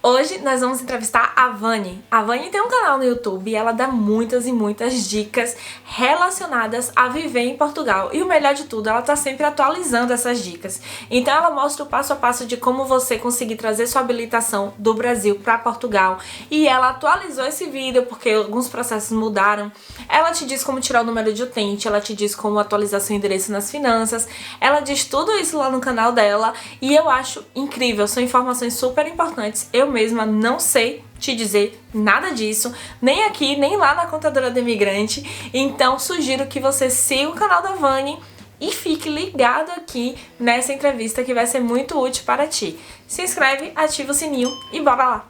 Hoje nós vamos entrevistar a Vani. A Vani tem um canal no YouTube e ela dá muitas e muitas dicas relacionadas a viver em Portugal. E o melhor de tudo, ela tá sempre atualizando essas dicas. Então ela mostra o passo a passo de como você conseguir trazer sua habilitação do Brasil para Portugal. E ela atualizou esse vídeo porque alguns processos mudaram. Ela te diz como tirar o número de utente, ela te diz como atualizar seu endereço nas finanças. Ela diz tudo isso lá no canal dela e eu acho incrível, são informações super importantes. Eu mesma não sei te dizer nada disso, nem aqui, nem lá na Contadora do Imigrante. Então sugiro que você siga o canal da Vani e fique ligado aqui nessa entrevista que vai ser muito útil para ti. Se inscreve, ativa o sininho e bora lá!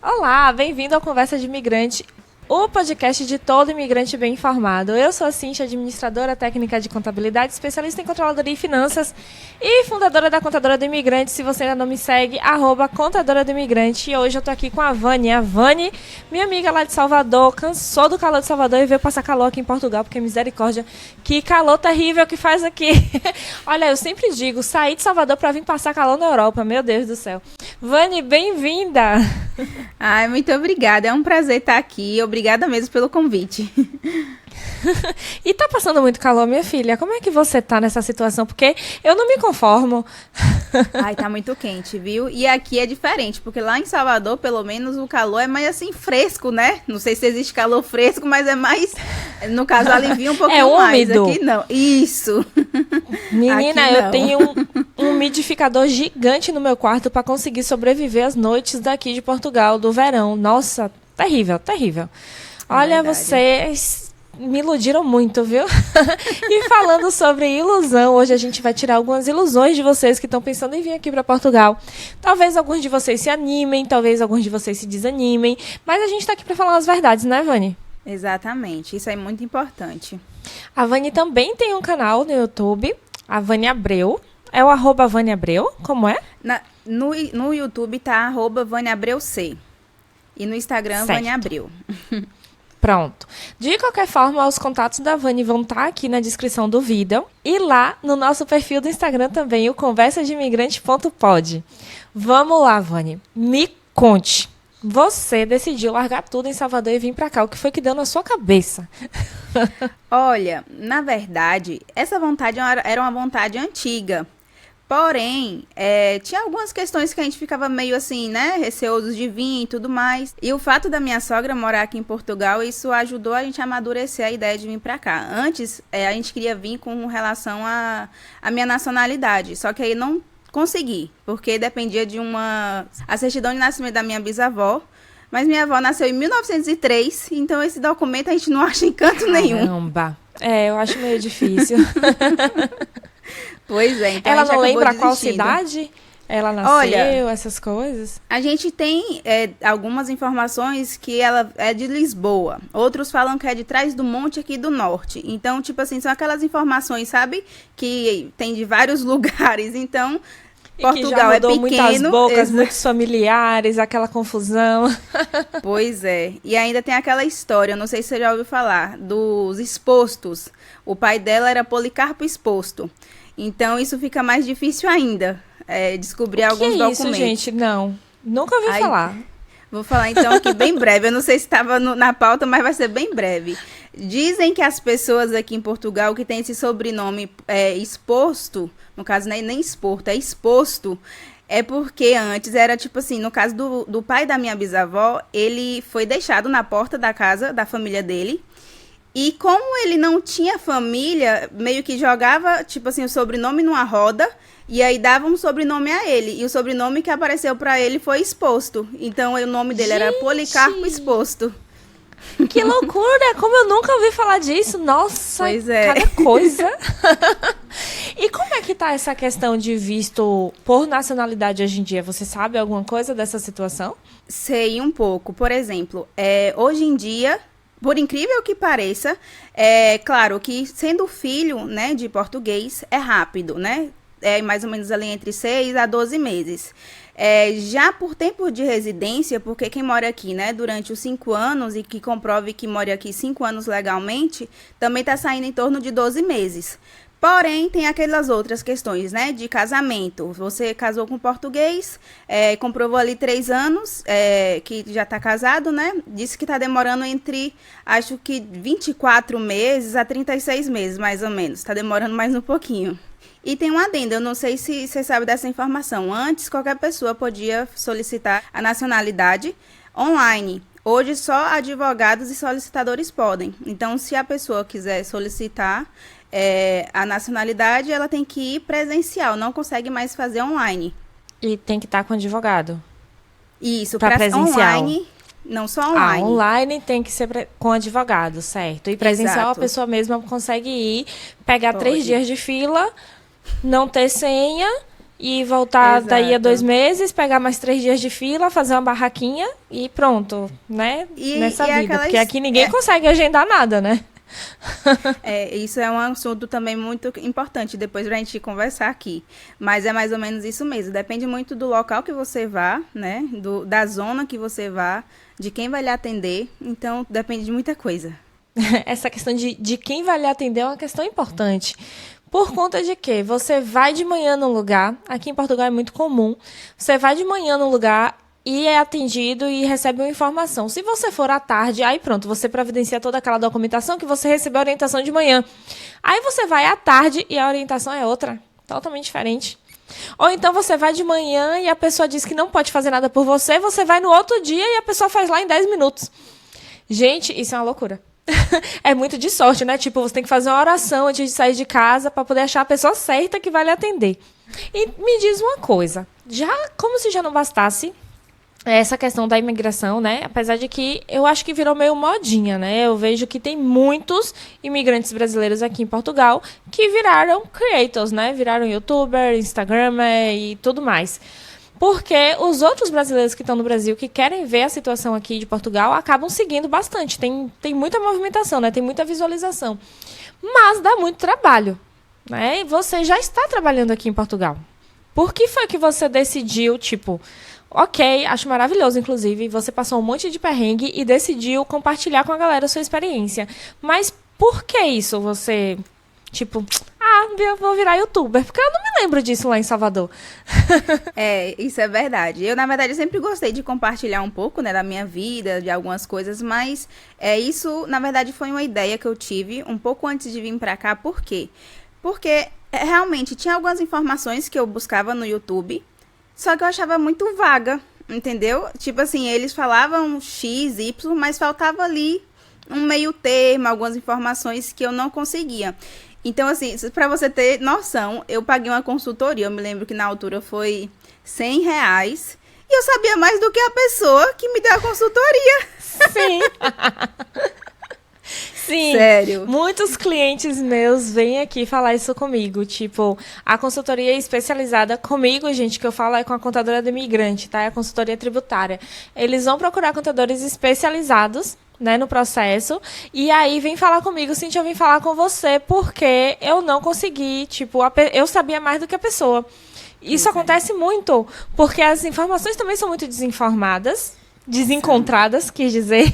Olá, bem-vindo ao Conversa de Imigrante, o podcast de todo imigrante bem informado. Eu sou a Cíntia, administradora técnica de contabilidade, especialista em controladoria e finanças e fundadora da Contadora do Imigrante. Se você ainda não me segue, @Contadora do Imigrante. E hoje eu tô aqui com a Vani. A Vani, minha amiga lá de Salvador, cansou do calor de Salvador e veio passar calor aqui em Portugal, porque misericórdia, que calor terrível que faz aqui. Olha, eu sempre digo, sair de Salvador pra vir passar calor na Europa, meu Deus do céu. Vani, bem-vinda! Ai, muito obrigada, é um prazer estar aqui, obrigada mesmo pelo convite. E tá passando muito calor, minha filha? Como é que você tá nessa situação? Porque eu não me conformo. Ai, tá muito quente, viu? E aqui é diferente, porque lá em Salvador, pelo menos, o calor é mais assim, fresco, né? Não sei se existe calor fresco, mas é mais, no caso, alivia um pouquinho mais. Aqui não. Isso. Menina, eu tenho um umidificador gigante no meu quarto para conseguir sobreviver às noites daqui de Portugal, do verão. Nossa, terrível, terrível. Olha, vocês me iludiram muito, viu? E falando sobre ilusão, hoje a gente vai tirar algumas ilusões de vocês que estão pensando em vir aqui para Portugal. Talvez alguns de vocês se animem, talvez alguns de vocês se desanimem, mas a gente tá aqui para falar as verdades, né, Vani? Exatamente, isso é muito importante. A Vani também tem um canal no YouTube, a Vani Abreu. É o @Vani Abreu, como é? No YouTube tá @Vani Abreu C. E no Instagram, certo. Vani Abreu. Pronto. De qualquer forma, os contatos da Vani vão estar aqui na descrição do vídeo. E lá no nosso perfil do Instagram também, o conversademigrante.pod. Vamos lá, Vani. Me conte. Você decidiu largar tudo em Salvador e vir pra cá. O que foi que deu na sua cabeça? Olha, na verdade, essa vontade era uma vontade antiga. Porém, tinha algumas questões que a gente ficava meio assim, né, receosos de vir e tudo mais. E o fato da minha sogra morar aqui em Portugal, isso ajudou a gente a amadurecer a ideia de vir pra cá. Antes, a gente queria vir com relação à minha nacionalidade, só que aí não consegui, porque dependia de a certidão de nascimento da minha bisavó. Mas minha avó nasceu em 1903, então esse documento a gente não acha em canto nenhum. Caramba! Eu acho meio difícil. Pois é, então ela não lembra qual cidade ela nasceu, olha, essas coisas? A gente tem algumas informações que ela é de Lisboa. Outros falam que é de Trás do Monte aqui do norte. Então, tipo assim, são aquelas informações, sabe? Que tem de vários lugares. Então, Portugal é pequeno. Muitas bocas, muitos familiares, aquela confusão. Pois é. E ainda tem aquela história, não sei se você já ouviu falar, dos expostos. O pai dela era Policarpo Exposto. Então, isso fica mais difícil ainda, descobrir alguns documentos. Isso, gente? Não, nunca ouvi falar. Vou falar, então, aqui bem breve. Eu não sei se estava na pauta, mas vai ser bem breve. Dizem que as pessoas aqui em Portugal que têm esse sobrenome Exposto, no caso não é nem Exporto, é Exposto, é porque antes era tipo assim, no caso do pai da minha bisavó, ele foi deixado na porta da casa da família dele. E como ele não tinha família, meio que jogava, tipo assim, o sobrenome numa roda, e aí dava um sobrenome a ele. E o sobrenome que apareceu pra ele foi Exposto. Então, o nome dele era Policarpo Exposto. Que loucura! Como eu nunca ouvi falar disso. Nossa, pois é. Cada coisa. E como é que tá essa questão de visto por nacionalidade hoje em dia? Você sabe alguma coisa dessa situação? Sei um pouco. Por exemplo, hoje em dia... Por incrível que pareça, claro que sendo filho, né, de português é rápido, né? É mais ou menos ali entre 6 a 12 meses. Já por tempo de residência, porque quem mora aqui, né, durante os 5 anos e que comprove que mora aqui 5 anos legalmente, também está saindo em torno de 12 meses. Porém, tem aquelas outras questões, né, de casamento. Você casou com português, comprovou ali 3 anos, que já está casado, né? Disse que está demorando entre, acho que 24 meses a 36 meses, mais ou menos. Está demorando mais um pouquinho. E tem um adendo, eu não sei se você sabe dessa informação. Antes, qualquer pessoa podia solicitar a nacionalidade online. Hoje, só advogados e solicitadores podem. Então, se a pessoa quiser solicitar a nacionalidade, ela tem que ir presencial, não consegue mais fazer online. E tem que estar com advogado. Isso, para presencial. Online, não só online. Online tem que ser com advogado, certo. E presencial, exato, a pessoa mesma consegue ir, pegar 3 dias de fila, não ter senha e voltar, exato, daí a 2 meses, pegar mais 3 dias de fila, fazer uma barraquinha e pronto, né? Nessa vida. Porque aqui ninguém consegue agendar nada, né? Isso é um assunto também muito importante depois pra gente conversar aqui, mas é mais ou menos isso mesmo, depende muito do local que você vá, né, da zona que você vá, de quem vai lhe atender, então depende de muita coisa. Essa questão de quem vai lhe atender é uma questão importante. Por conta de que você vai de manhã num lugar, aqui em Portugal é muito comum, você vai de manhã num lugar e é atendido e recebe uma informação. Se você for à tarde, aí pronto, você providencia toda aquela documentação que você recebeu a orientação de manhã. Aí você vai à tarde e a orientação é outra, totalmente diferente. Ou então você vai de manhã e a pessoa diz que não pode fazer nada por você, você vai no outro dia e a pessoa faz lá em 10 minutos. Gente, isso é uma loucura. É muito de sorte, né? Tipo, você tem que fazer uma oração antes de sair de casa para poder achar a pessoa certa que vai lhe atender. E me diz uma coisa, como se já não bastasse essa questão da imigração, né? Apesar de que eu acho que virou meio modinha, né? Eu vejo que tem muitos imigrantes brasileiros aqui em Portugal que viraram creators, né? Viraram youtuber, instagramer e tudo mais. Porque os outros brasileiros que estão no Brasil, que querem ver a situação aqui de Portugal, acabam seguindo bastante. Tem muita movimentação, né? Tem muita visualização. Mas dá muito trabalho, né? E você já está trabalhando aqui em Portugal. Por que foi que você decidiu, tipo... Ok, acho maravilhoso, inclusive, você passou um monte de perrengue e decidiu compartilhar com a galera a sua experiência. Mas por que isso? Você, tipo, eu vou virar youtuber, porque eu não me lembro disso lá em Salvador. Isso é verdade. Eu, na verdade, sempre gostei de compartilhar um pouco, né, da minha vida, de algumas coisas, mas isso, na verdade, foi uma ideia que eu tive um pouco antes de vir pra cá. Por quê? Porque realmente tinha algumas informações que eu buscava no YouTube, só que eu achava muito vaga, entendeu? Tipo assim, eles falavam X, Y, mas faltava ali um meio termo, algumas informações que eu não conseguia. Então, assim, pra você ter noção, eu paguei uma consultoria, eu me lembro que na altura foi R$100, e eu sabia mais do que a pessoa que me deu a consultoria. Sim. Sim, sério. Muitos clientes meus vêm aqui falar isso comigo, tipo, a consultoria especializada comigo, gente, que eu falo é com a contadora do imigrante, tá? É a consultoria tributária. Eles vão procurar contadores especializados, né, no processo, e aí vem falar comigo, Cíntia, eu vim falar com você porque eu não consegui, tipo, eu sabia mais do que a pessoa. Isso acontece muito, porque as informações também são muito desencontradas, quis dizer,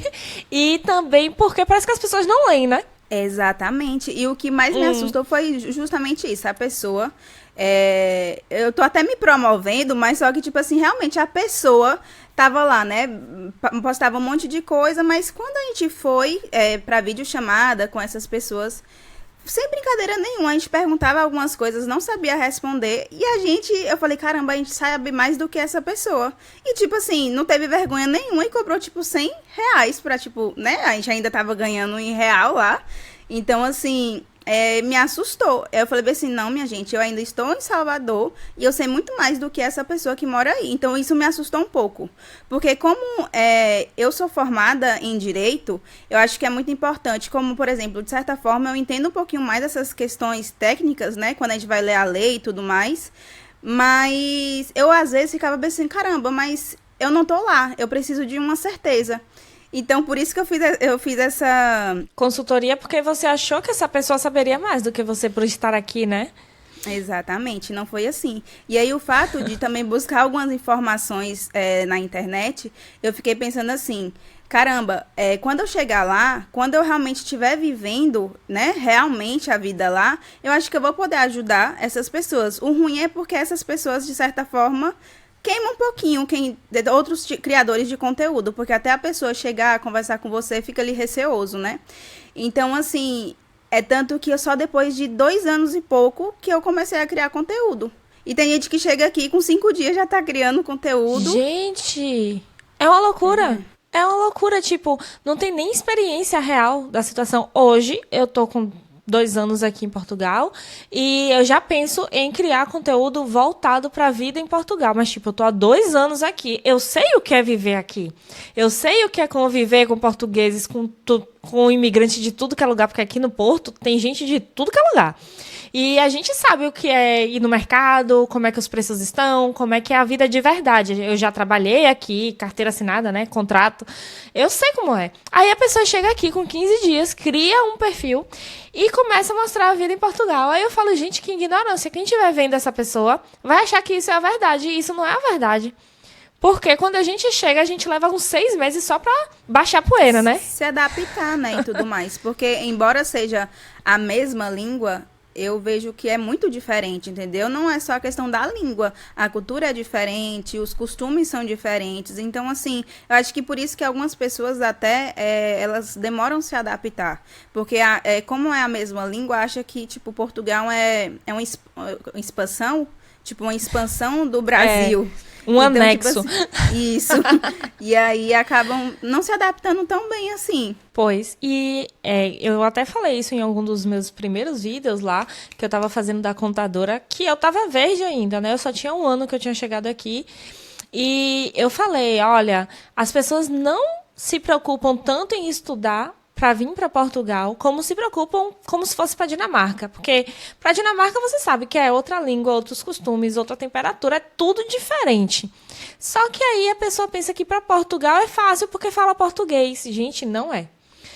e também porque parece que as pessoas não leem, né? Exatamente, e o que mais me assustou foi justamente isso, a pessoa, eu tô até me promovendo, mas só que, tipo assim, realmente a pessoa tava lá, né, postava um monte de coisa, mas quando a gente foi pra videochamada com essas pessoas, sem brincadeira nenhuma, a gente perguntava algumas coisas, não sabia responder, e eu falei, caramba, a gente sabe mais do que essa pessoa. E, tipo assim, não teve vergonha nenhuma e cobrou, tipo, R$100 pra, tipo, né, a gente ainda tava ganhando em real lá. Então, assim, me assustou. Eu falei assim, não, minha gente, eu ainda estou em Salvador e eu sei muito mais do que essa pessoa que mora aí. Então, isso me assustou um pouco. Porque como eu sou formada em Direito, eu acho que é muito importante. Como, por exemplo, de certa forma, eu entendo um pouquinho mais dessas questões técnicas, né? Quando a gente vai ler a lei e tudo mais. Mas eu, às vezes, ficava pensando, caramba, mas eu não tô lá. Eu preciso de uma certeza. Então, por isso que eu fiz essa consultoria, porque você achou que essa pessoa saberia mais do que você por estar aqui, né? Exatamente, não foi assim. E aí, o fato de também buscar algumas informações na internet, eu fiquei pensando assim, caramba, quando eu chegar lá, quando eu realmente estiver vivendo, né, realmente a vida lá, eu acho que eu vou poder ajudar essas pessoas. O ruim é porque essas pessoas, de certa forma, queimam um pouquinho outros criadores de conteúdo, porque até a pessoa chegar a conversar com você, fica ali receoso, né? Então, assim, é tanto que eu só depois de 2 anos e pouco que eu comecei a criar conteúdo. E tem gente que chega aqui com 5 dias já tá criando conteúdo. Gente, é uma loucura. É uma loucura, tipo, não tem nem experiência real da situação. Hoje, eu tô com 2 anos aqui em Portugal e eu já penso em criar conteúdo voltado para a vida em Portugal. Mas, tipo, eu tô há 2 anos aqui. Eu sei o que é viver aqui. Eu sei o que é conviver com portugueses, com imigrantes de tudo que é lugar, porque aqui no Porto tem gente de tudo que é lugar. E a gente sabe o que é ir no mercado, como é que os preços estão, como é que é a vida de verdade. Eu já trabalhei aqui, carteira assinada, né, contrato. Eu sei como é. Aí a pessoa chega aqui com 15 dias, cria um perfil e começa a mostrar a vida em Portugal. Aí eu falo, gente, que ignorância. Quem estiver vendo essa pessoa vai achar que isso é a verdade. E isso não é a verdade. Porque quando a gente chega, a gente leva uns 6 meses só pra baixar a poeira, né? Se adaptar, né, e tudo mais. Porque, embora seja a mesma língua, eu vejo que é muito diferente, entendeu? Não é só a questão da língua. A cultura é diferente, os costumes são diferentes. Então, assim, eu acho que por isso que algumas pessoas até, elas demoram a se adaptar. Porque, como é a mesma língua, acha que, tipo, Portugal é uma expansão, tipo, uma expansão do Brasil. Um anexo. Tipo assim, isso. E aí acabam não se adaptando tão bem assim. Pois, e eu até falei isso em algum dos meus primeiros vídeos lá, que eu tava fazendo da contadora, que eu tava verde ainda, né? Eu só tinha 1 ano que eu tinha chegado aqui. E eu falei, olha, as pessoas não se preocupam tanto em estudar para vir para Portugal, como se preocupam como se fosse para Dinamarca. Porque para Dinamarca você sabe que é outra língua, outros costumes, outra temperatura, é tudo diferente. Só que aí a pessoa pensa que para Portugal é fácil porque fala português. Gente, não é.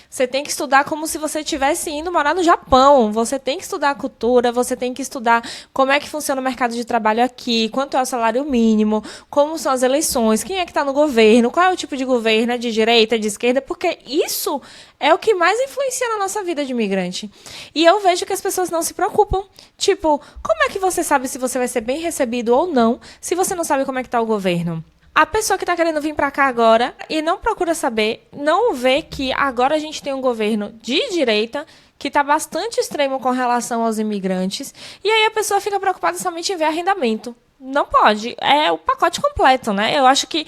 Você tem que estudar como se você estivesse indo morar no Japão. Você tem que estudar a cultura, você tem que estudar como é que funciona o mercado de trabalho aqui, quanto é o salário mínimo, como são as eleições, quem é que está no governo, qual é o tipo de governo, é de direita, de esquerda, porque isso é o que mais influencia na nossa vida de imigrante. E eu vejo que as pessoas não se preocupam. Tipo, como é que você sabe se você vai ser bem recebido ou não, se você não sabe como é que está o governo? A pessoa que está querendo vir para cá agora e não procura saber, não vê que agora a gente tem um governo de direita que está bastante extremo com relação aos imigrantes. E aí a pessoa fica preocupada somente em ver arrendamento. Não pode. É o pacote completo, né? Eu acho que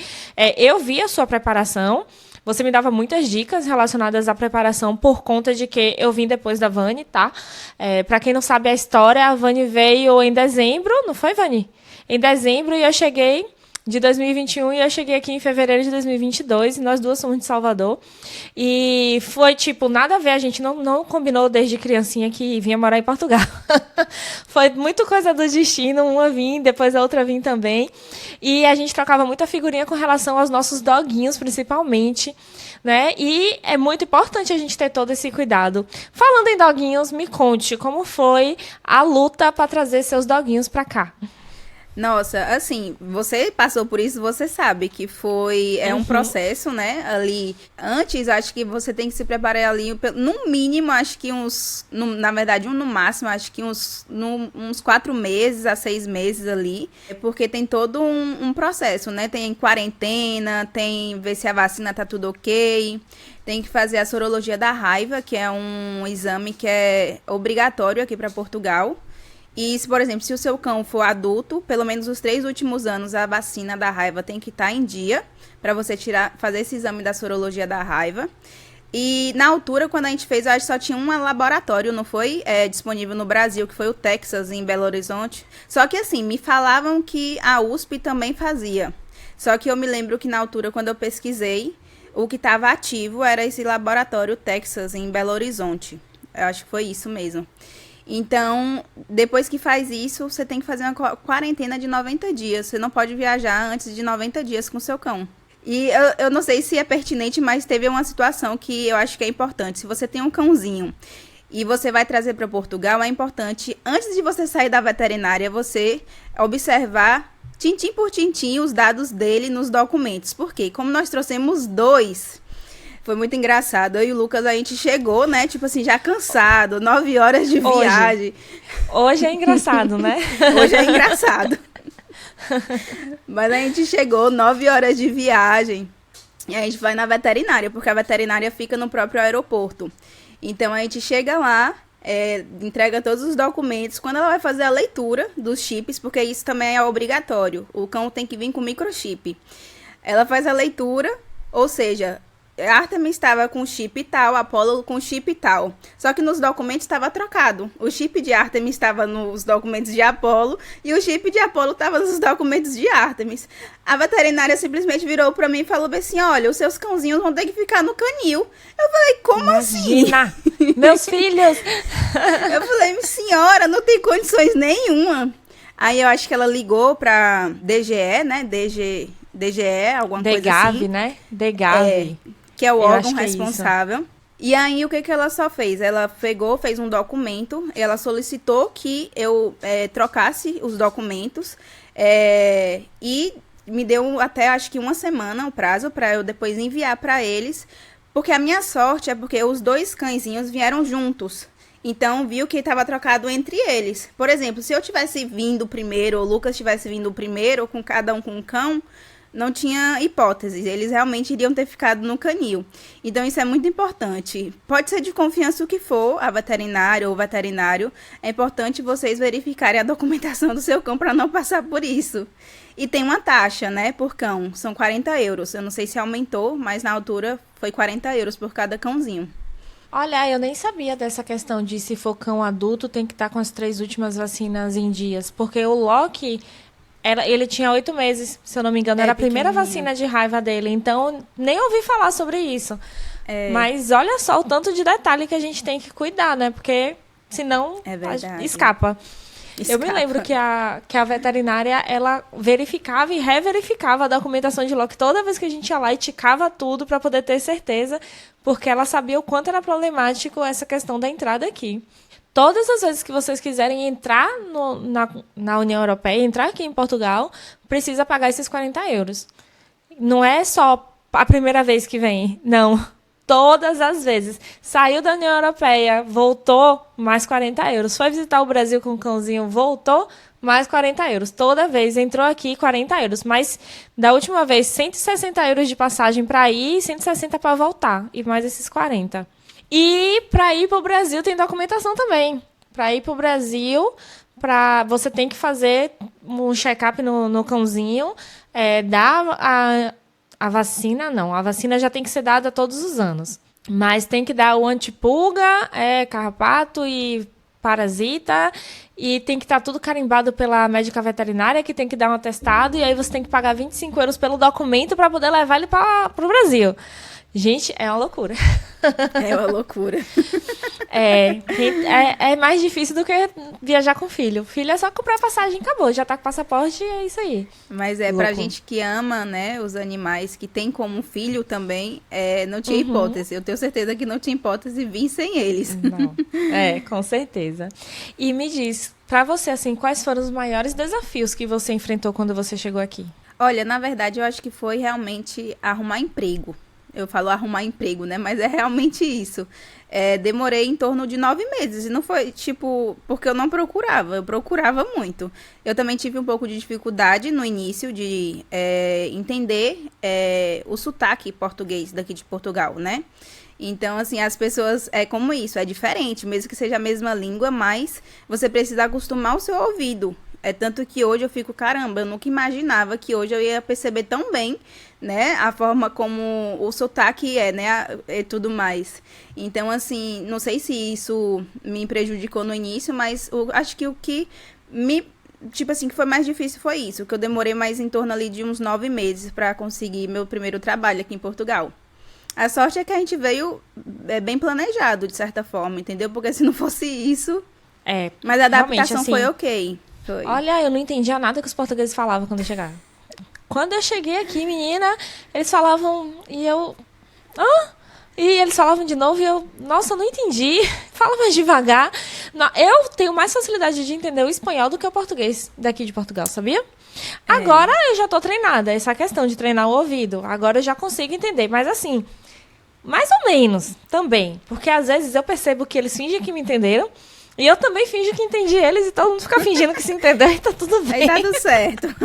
eu vi a sua preparação. Você me dava muitas dicas relacionadas à preparação por conta de que eu vim depois da Vani, tá? Para quem não sabe a história, a Vani veio em dezembro, não foi, Vani? Em dezembro e eu cheguei de 2021 e eu cheguei aqui em fevereiro de 2022 e nós duas somos de Salvador. E foi, tipo, nada a ver, a gente não combinou desde criancinha que vinha morar em Portugal. Foi muito coisa do destino, uma vim, depois a outra vim também. E a gente trocava muita figurinha com relação aos nossos doguinhos, principalmente, né? E é muito importante a gente ter todo esse cuidado. Falando em doguinhos, me conte como foi a luta para trazer seus doguinhos para cá. Nossa, assim, você passou por isso, você sabe que foi um processo, né? Ali, antes, acho que você tem que se preparar ali, no mínimo, acho que na verdade, no máximo, acho que uns 4 meses a 6 meses ali, porque tem todo um processo, né? Tem quarentena, tem ver se a vacina tá tudo ok, tem que fazer a sorologia da raiva, que é um exame que é obrigatório aqui para Portugal. E, por exemplo, se o seu cão for adulto, pelo menos os 3 últimos anos, a vacina da raiva tem que estar em dia para você fazer esse exame da sorologia da raiva. E, na altura, quando a gente fez, eu acho que só tinha um laboratório, não foi disponível no Brasil, que foi o Texas, em Belo Horizonte. Só que, assim, me falavam que a USP também fazia. Só que eu me lembro que, na altura, quando eu pesquisei, o que estava ativo era esse laboratório Texas, em Belo Horizonte. Eu acho que foi isso mesmo. Então, depois que faz isso, você tem que fazer uma quarentena de 90 dias. Você não pode viajar antes de 90 dias com o seu cão. E eu não sei se é pertinente, mas teve uma situação que eu acho que é importante. Se você tem um cãozinho e você vai trazer para Portugal, é importante, antes de você sair da veterinária, você observar, tintim por tintim, os dados dele nos documentos. Por quê? Como nós trouxemos 2... Foi muito engraçado. Eu e o Lucas, a gente chegou, né? Tipo assim, já cansado. 9 horas de viagem. Hoje é engraçado, né? Hoje é engraçado. Mas a gente chegou, 9 horas de viagem. E a gente vai na veterinária, porque a veterinária fica no próprio aeroporto. Então a gente chega lá, entrega todos os documentos. Quando ela vai fazer a leitura dos chips, porque isso também é obrigatório. O cão tem que vir com microchip. Ela faz a leitura, ou seja, Artemis estava com chip tal, Apollo com chip tal. Só que nos documentos estava trocado. O chip de Artemis estava nos documentos de Apollo e o chip de Apollo estava nos documentos de Artemis. A veterinária simplesmente virou para mim e falou assim: olha, os seus cãozinhos vão ter que ficar no canil. Eu falei, como Imagina, assim? Meus filhos! Eu falei, senhora, não tem condições nenhuma. Aí eu acho que ela ligou para DGE, né? DGE, alguma coisa assim. né? DGAV. Que é o órgão responsável. E aí, o que ela só fez? Ela pegou, fez um documento, ela solicitou que eu trocasse os documentos e me deu até, acho que 1 semana o prazo para eu depois enviar para eles, porque a minha sorte é porque os 2 cãezinhos vieram juntos. Então, viu que estava trocado entre eles. Por exemplo, se eu tivesse vindo primeiro, ou o Lucas tivesse vindo primeiro, com cada um com um cão, não tinha hipótese, eles realmente iriam ter ficado no canil. Então isso é muito importante. Pode ser de confiança o que for, a veterinária ou o veterinário, é importante vocês verificarem a documentação do seu cão para não passar por isso. E tem uma taxa, né, por cão, são 40 euros. Eu não sei se aumentou, mas na altura foi 40 euros por cada cãozinho. Olha, eu nem sabia dessa questão de se for cão adulto tem que estar com as 3 últimas vacinas em dias, porque o Loki... ele tinha 8 meses, se eu não me engano, era a primeira vacina de raiva dele, então nem ouvi falar sobre isso. Mas olha só o tanto de detalhe que a gente tem que cuidar, né? Porque senão escapa. Eu me lembro que a veterinária, ela verificava e reverificava a documentação de Loki toda vez que a gente ia lá e ticava tudo para poder ter certeza, porque ela sabia o quanto era problemático essa questão da entrada aqui. Todas as vezes que vocês quiserem entrar na União Europeia, entrar aqui em Portugal, precisa pagar esses 40 euros. Não é só a primeira vez que vem, não. Todas as vezes. Saiu da União Europeia, voltou, mais 40 euros. Foi visitar o Brasil com o cãozinho, voltou, mais 40 euros. Toda vez entrou aqui, 40 euros. Mas da última vez, 160 euros de passagem para ir e 160 para voltar. E mais esses 40. E para ir para o Brasil tem documentação também. Para ir para o Brasil, você tem que fazer um check-up no cãozinho, dar a vacina, não. A vacina já tem que ser dada todos os anos. Mas tem que dar o antipulga, carrapato e parasita. E tem que estar tudo carimbado pela médica veterinária, que tem que dar um atestado. E aí você tem que pagar 25 euros pelo documento para poder levar ele para o Brasil. Gente, é uma loucura. É uma loucura. É mais difícil do que viajar com filho. Filho é só comprar passagem e acabou. Já tá com passaporte e é isso aí. Mas pra gente que ama, né, os animais, que tem como filho também, não tinha hipótese. Eu tenho certeza que não tinha hipótese vir sem eles. Não. Com certeza. E me diz, pra você, assim, quais foram os maiores desafios que você enfrentou quando você chegou aqui? Olha, na verdade, eu acho que foi realmente arrumar emprego. Eu falo arrumar emprego, né? Mas é realmente isso. Demorei em torno de 9 meses. E não foi, porque eu não procurava. Eu procurava muito. Eu também tive um pouco de dificuldade no início de entender o sotaque português daqui de Portugal, né? Então, assim, as pessoas... É como isso, é diferente. Mesmo que seja a mesma língua, mas você precisa acostumar o seu ouvido. Tanto que hoje eu fico, caramba, eu nunca imaginava que hoje eu ia perceber tão bem, né, a forma como o sotaque né, e tudo mais. Então, assim, não sei se isso me prejudicou no início, mas acho que o que que foi mais difícil foi isso, que eu demorei mais em torno ali de uns 9 meses para conseguir meu primeiro trabalho aqui em Portugal. A sorte é que a gente veio bem planejado, de certa forma, entendeu? Porque se não fosse isso... mas a adaptação assim, foi ok. Foi. Olha, eu não entendia nada que os portugueses falavam quando eu chegava. Quando eu cheguei aqui, menina, eles falavam e eu... E eles falavam de novo e eu... Nossa, eu não entendi. Fala mais devagar. Eu tenho mais facilidade de entender o espanhol do que o português daqui de Portugal, sabia? Agora eu já tô treinada. Essa questão de treinar o ouvido. Agora eu já consigo entender. Mas assim... Mais ou menos, também. Porque às vezes eu percebo que eles fingem que me entenderam. E eu também finjo que entendi eles e todo mundo fica fingindo que se entendeu e tá tudo bem. Aí tá tudo certo.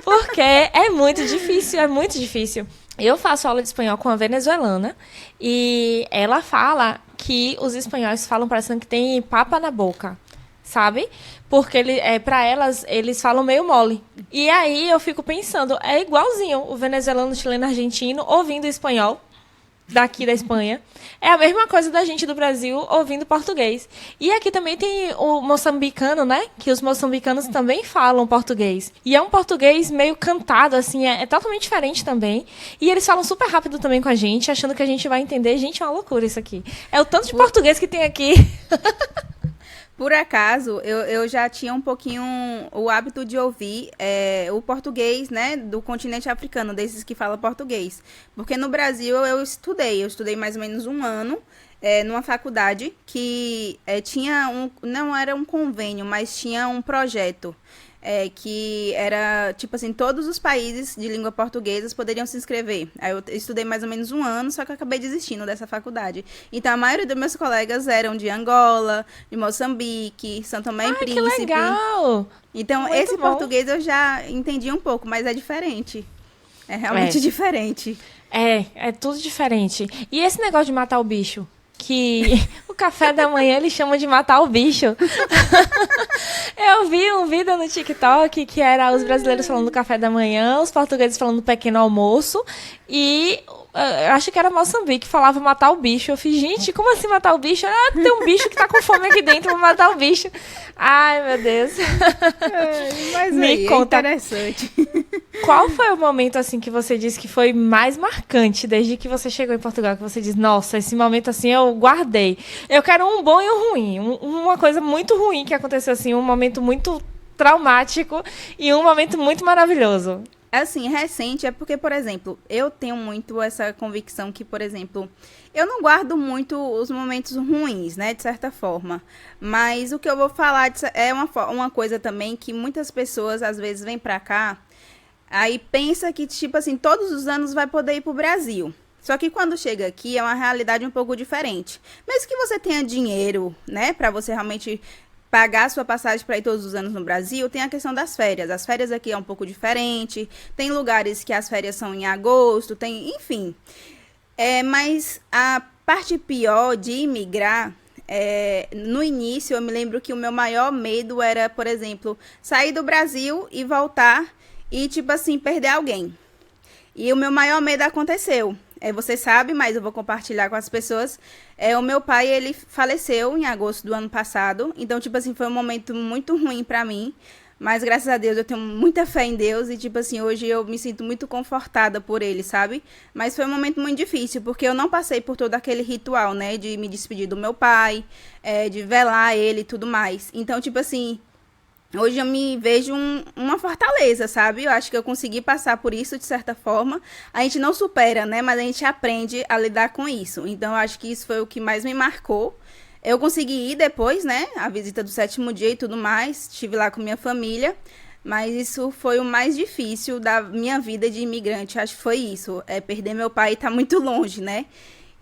Porque é muito difícil, é muito difícil. Eu faço aula de espanhol com uma venezuelana e ela fala que os espanhóis falam parecendo que tem papa na boca, sabe? Porque pra elas, eles falam meio mole. E aí eu fico pensando, é igualzinho o venezuelano, chileno, argentino ouvindo espanhol daqui da Espanha. É a mesma coisa da gente do Brasil ouvindo português. E aqui também tem o moçambicano, né? Que os moçambicanos também falam português. E é um português meio cantado, assim, é totalmente diferente também. E eles falam super rápido também com a gente, achando que a gente vai entender. Gente, é uma loucura isso aqui. É o tanto de português que tem aqui. Por acaso, eu já tinha um pouquinho o hábito de ouvir o português, né, do continente africano, desses que falam português. Porque no Brasil eu estudei mais ou menos um ano numa faculdade que tinha não era um convênio, mas tinha um projeto. Que era, tipo assim, todos os países de língua portuguesa poderiam se inscrever. Aí eu estudei mais ou menos um ano, só que eu acabei desistindo dessa faculdade. Então, a maioria dos meus colegas eram de Angola, de Moçambique, São Tomé e Príncipe. Que legal! Então, Muito esse bom. português eu já entendi um pouco, mas é diferente. É realmente diferente. É tudo diferente. E esse negócio de matar o bicho? Que o café da manhã eles chamam de matar o bicho. Eu vi um vídeo no TikTok que era os brasileiros falando do café da manhã, os portugueses falando do pequeno almoço e eu acho que era Moçambique que falava matar o bicho. Eu fiz, gente, como assim matar o bicho? Ah, tem um bicho que tá com fome aqui dentro, vou matar o bicho. Ai, meu Deus. Mas Me aí, conta. é interessante. Qual foi o momento, assim, que você disse que foi mais marcante desde que você chegou em Portugal? Que você diz, nossa, esse momento, assim, eu guardei. Eu quero um bom e um ruim. Uma coisa muito ruim que aconteceu, assim, um momento muito traumático e um momento muito maravilhoso. Assim, recente é porque, por exemplo, eu tenho muito essa convicção que, por exemplo, eu não guardo muito os momentos ruins, né, de certa forma. Mas o que eu vou falar é uma coisa também que muitas pessoas, às vezes, vêm pra cá, aí pensa que, tipo assim, todos os anos vai poder ir pro Brasil. Só que quando chega aqui é uma realidade um pouco diferente. Mesmo que você tenha dinheiro, né, pra você realmente pagar a sua passagem para ir todos os anos no Brasil, tem a questão das férias. As férias aqui é um pouco diferente, tem lugares que as férias são em agosto, enfim. Mas a parte pior de imigrar, no início eu me lembro que o meu maior medo era, por exemplo, sair do Brasil e voltar e, tipo assim, perder alguém. E o meu maior medo aconteceu. Você sabe, mas eu vou compartilhar com as pessoas. O meu pai, ele faleceu em agosto do ano passado. Então, tipo assim, foi um momento muito ruim pra mim. Mas, graças a Deus, eu tenho muita fé em Deus. E, tipo assim, hoje eu me sinto muito confortada por ele, sabe? Mas foi um momento muito difícil, porque eu não passei por todo aquele ritual, né? De me despedir do meu pai, de velar ele e tudo mais. Então, tipo assim, hoje eu me vejo uma fortaleza, sabe? Eu acho que eu consegui passar por isso de certa forma. A gente não supera, né? Mas a gente aprende a lidar com isso. Então, eu acho que isso foi o que mais me marcou. Eu consegui ir depois, né? A visita do 7º dia e tudo mais. Estive lá com minha família. Mas isso foi o mais difícil da minha vida de imigrante. Acho que foi isso. Perder meu pai e tá muito longe, né?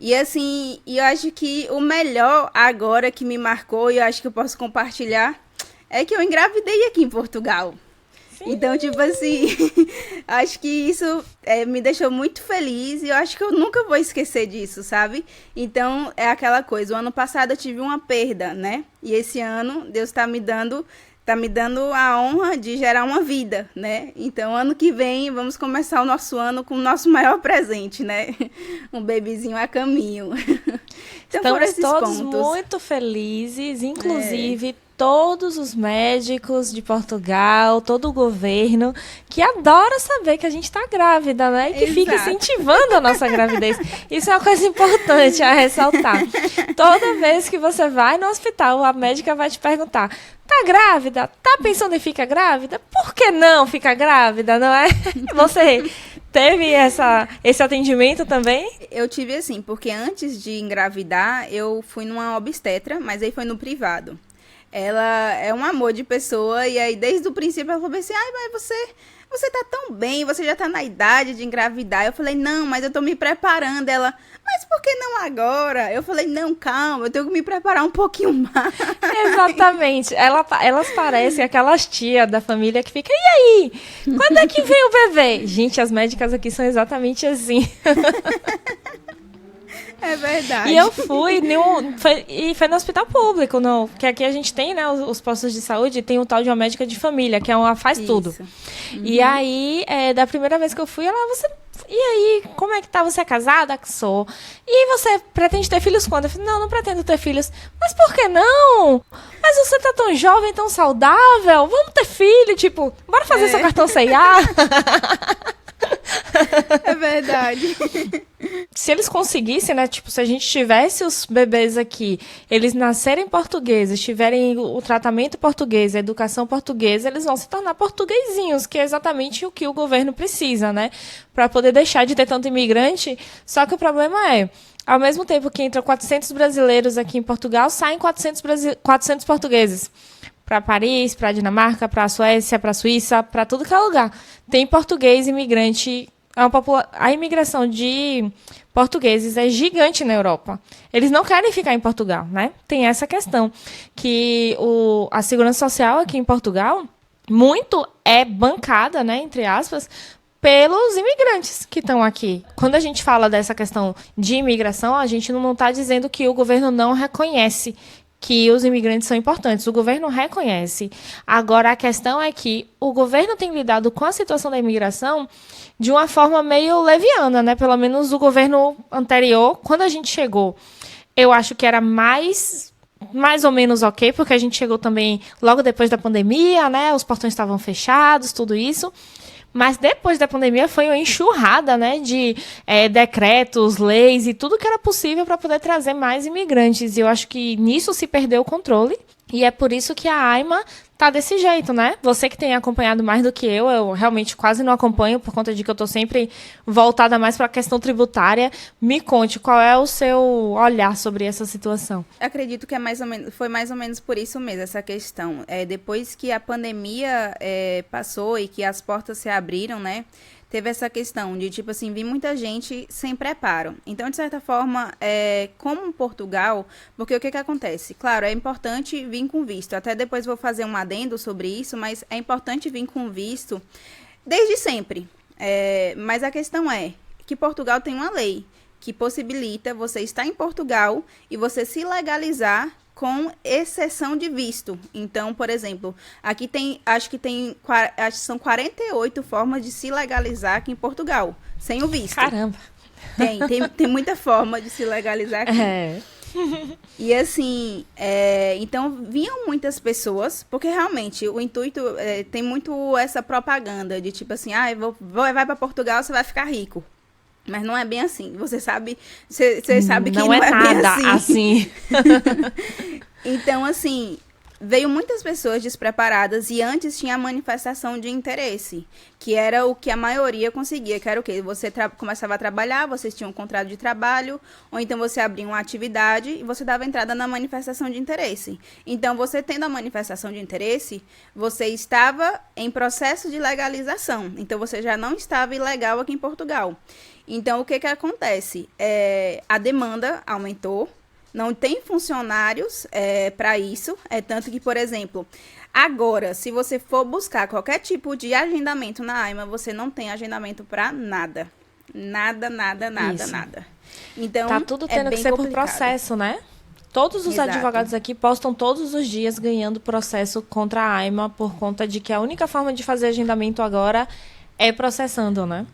E assim, eu acho que o melhor agora que me marcou, e eu acho que eu posso compartilhar, é que eu engravidei aqui em Portugal. Sim. Então, tipo assim, acho que isso me deixou muito feliz e eu acho que eu nunca vou esquecer disso, sabe? Então, é aquela coisa, o ano passado eu tive uma perda, né? E esse ano, Deus tá me dando a honra de gerar uma vida, né? Então, ano que vem, vamos começar o nosso ano com o nosso maior presente, né? Um bebezinho a caminho. Então, estamos todos muito felizes, inclusive todos os médicos de Portugal, todo o governo, que adora saber que a gente está grávida, né? E que fica incentivando a nossa gravidez. Isso é uma coisa importante a ressaltar. Toda vez que você vai no hospital, a médica vai te perguntar: tá grávida? Tá pensando em ficar grávida? Por que não ficar grávida, não é? Você teve esse atendimento também? Eu tive assim, porque antes de engravidar, eu fui numa obstetra, mas aí foi no privado. Ela é um amor de pessoa, e aí desde o princípio ela falou assim, ai, mas você tá tão bem, você já tá na idade de engravidar. Eu falei, não, mas eu tô me preparando. Ela, mas por que não agora? Eu falei, não, calma, eu tenho que me preparar um pouquinho mais. Exatamente. Elas parecem aquelas tias da família que fica, e aí? Quando é que vem o bebê? Gente, as médicas aqui são exatamente assim. É verdade. E eu fui foi no hospital público, não, que aqui a gente tem, né, os postos de saúde, tem o tal de uma médica de família, que é uma faz tudo. Uhum. E aí, da primeira vez que eu fui, e aí, como é que tá? Você é casada? Sou. E você pretende ter filhos quando? Eu falei, não pretendo ter filhos. Mas por que não? Mas você tá tão jovem, tão saudável, vamos ter filho, tipo, bora fazer seu cartão C&A. É verdade. Se eles conseguissem, né, tipo, se a gente tivesse os bebês aqui, eles nascerem portugueses, tiverem o tratamento português, a educação portuguesa, eles vão se tornar portuguesinhos, que é exatamente o que o governo precisa, né, para poder deixar de ter tanto imigrante. Só que o problema é, ao mesmo tempo que entram 400 brasileiros aqui em Portugal, saem 400 portugueses. Para Paris, para Dinamarca, para a Suécia, para a Suíça, para tudo que é lugar. Tem português imigrante. A imigração de portugueses é gigante na Europa. Eles não querem ficar em Portugal, né? Tem essa questão que a segurança social aqui em Portugal muito é bancada, né, entre aspas, pelos imigrantes que estão aqui. Quando a gente fala dessa questão de imigração, a gente não está dizendo que o governo não reconhece que os imigrantes são importantes. O governo reconhece. Agora, a questão é que o governo tem lidado com a situação da imigração de uma forma meio leviana, né? Pelo menos o governo anterior, quando a gente chegou, eu acho que era mais ou menos ok, porque a gente chegou também logo depois da pandemia, né? Os portões estavam fechados, tudo isso. Mas depois da pandemia foi uma enxurrada, né, de decretos, leis e tudo que era possível para poder trazer mais imigrantes. E eu acho que nisso se perdeu o controle. E é por isso que a AIMA tá desse jeito, né? Você que tem acompanhado mais do que eu realmente quase não acompanho por conta de que eu tô sempre voltada mais para a questão tributária. Me conte, qual é o seu olhar sobre essa situação? Acredito que foi mais ou menos por isso mesmo, essa questão. Depois que a pandemia passou e que as portas se abriram, né? Teve essa questão de, tipo assim, vir muita gente sem preparo. Então, de certa forma, como Portugal, porque o que acontece? Claro, é importante vir com visto. Até depois vou fazer um adendo sobre isso, mas é importante vir com visto desde sempre. Mas a questão é que Portugal tem uma lei que possibilita você estar em Portugal e você se legalizar com exceção de visto. Então, por exemplo, aqui acho que são 48 formas de se legalizar aqui em Portugal, sem o visto. Caramba! Tem muita forma de se legalizar aqui. E assim, então vinham muitas pessoas, porque realmente o intuito tem muito essa propaganda de tipo assim, vai para Portugal, você vai ficar rico. Mas não é bem assim. Você sabe que não é bem assim. Então, assim, veio muitas pessoas despreparadas e antes tinha a manifestação de interesse, que era o que a maioria conseguia, que era o quê? Você começava a trabalhar, vocês tinham um contrato de trabalho, ou então você abria uma atividade e você dava entrada na manifestação de interesse. Então, você tendo a manifestação de interesse, você estava em processo de legalização. Então, você já não estava ilegal aqui em Portugal. Então, o que acontece? A demanda aumentou, não tem funcionários para isso, tanto que, por exemplo, agora, se você for buscar qualquer tipo de agendamento na AIMA, você não tem agendamento para nada. Nada. Então, tá tudo tendo que ser complicado. Por processo, né? Todos os advogados aqui postam todos os dias ganhando processo contra a AIMA por conta de que a única forma de fazer agendamento agora é processando, né?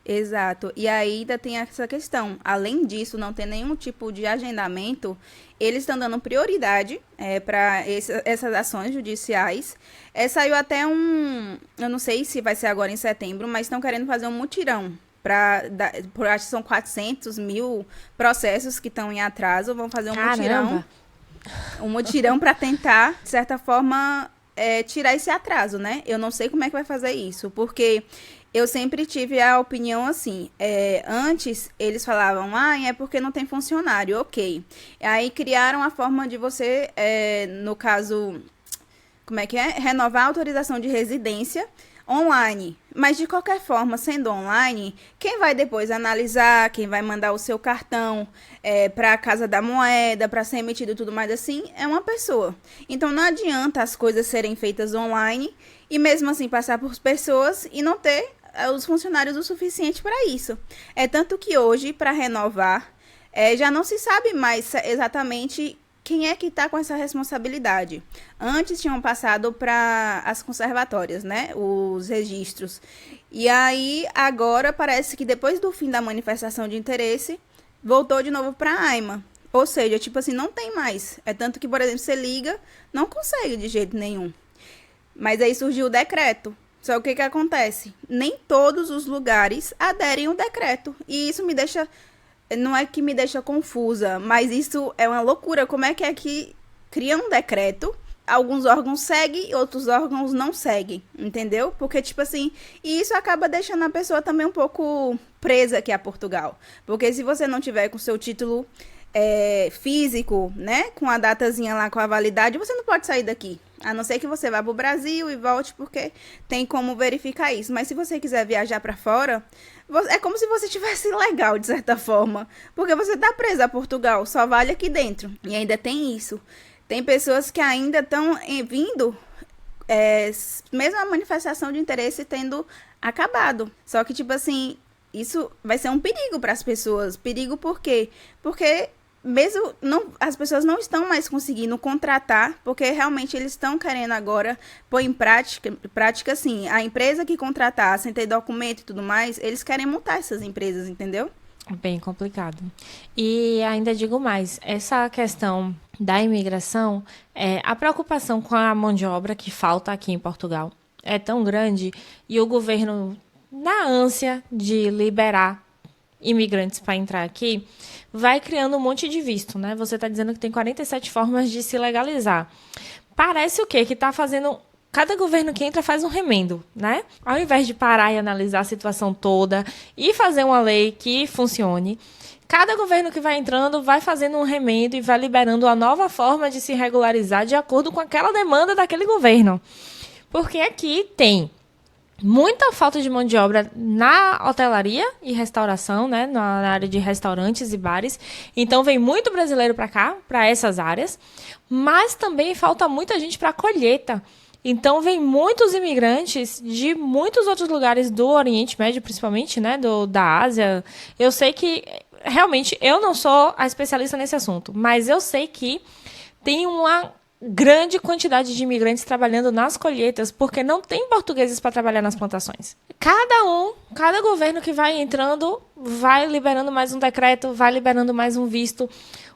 Exato. E ainda tem essa questão. Além disso, não ter nenhum tipo de agendamento, eles estão dando prioridade para essas ações judiciais. Saiu até eu não sei se vai ser agora em setembro, mas estão querendo fazer um mutirão. Acho que são 400 mil processos que estão em atraso. Vão fazer um mutirão para tentar, de certa forma, tirar esse atraso, né? Eu não sei como é que vai fazer isso, porque Eu sempre tive a opinião assim, antes eles falavam, é porque não tem funcionário, ok. Aí criaram a forma de você, no caso, como é que é? Renovar a autorização de residência online. Mas de qualquer forma, sendo online, quem vai depois analisar, quem vai mandar o seu cartão para a Casa da Moeda, para ser emitido e tudo mais assim, é uma pessoa. Então não adianta as coisas serem feitas online e mesmo assim passar por pessoas e não ter os funcionários o suficiente para isso. É tanto que hoje, para renovar, já não se sabe mais exatamente quem é que está com essa responsabilidade. Antes tinham passado para as conservatórias, né? Os registros. E aí, agora parece que depois do fim da manifestação de interesse, voltou de novo para a AIMA. Ou seja, tipo assim, não tem mais. É tanto que, por exemplo, você liga, não consegue de jeito nenhum. Mas aí surgiu o decreto. Só que o que acontece? Nem todos os lugares aderem ao decreto. E isso me deixa... Não é que me deixa confusa, mas isso é uma loucura. Como é que cria um decreto, alguns órgãos seguem e outros órgãos não seguem, entendeu? Porque, tipo assim, e isso acaba deixando a pessoa também um pouco presa aqui a Portugal. Porque se você não tiver com seu título físico, né, com a datazinha lá, com a validade, você não pode sair daqui. A não ser que você vá para o Brasil e volte, porque tem como verificar isso. Mas se você quiser viajar para fora, é como se você tivesse legal, de certa forma. Porque você está presa a Portugal, só vale aqui dentro. E ainda tem isso. Tem pessoas que ainda estão vindo, mesmo a manifestação de interesse tendo acabado. Só que, tipo assim, isso vai ser um perigo para as pessoas. Perigo por quê? Porque... mesmo as pessoas não estão mais conseguindo contratar, porque realmente eles estão querendo agora pôr em prática assim, a empresa que contratar sem ter documento e tudo mais, eles querem multar essas empresas, entendeu? Bem complicado. E ainda digo mais, essa questão da imigração, a preocupação com a mão de obra que falta aqui em Portugal é tão grande e o governo, na ânsia de liberar imigrantes para entrar aqui, vai criando um monte de visto, né? Você está dizendo que tem 47 formas de se legalizar. Parece o quê? Que está fazendo... Cada governo que entra faz um remendo, né? Ao invés de parar e analisar a situação toda e fazer uma lei que funcione, cada governo que vai entrando vai fazendo um remendo e vai liberando uma nova forma de se regularizar de acordo com aquela demanda daquele governo. Porque aqui tem muita falta de mão de obra na hotelaria e restauração, né, na área de restaurantes e bares. Então, vem muito brasileiro para cá, para essas áreas. Mas também falta muita gente para a colheita. Então, vem muitos imigrantes de muitos outros lugares do Oriente Médio, principalmente, né, da Ásia. Eu sei que, realmente, eu não sou a especialista nesse assunto, mas eu sei que tem uma grande quantidade de imigrantes trabalhando nas colheitas, porque não tem portugueses para trabalhar nas plantações. Cada governo que vai entrando, vai liberando mais um decreto, vai liberando mais um visto.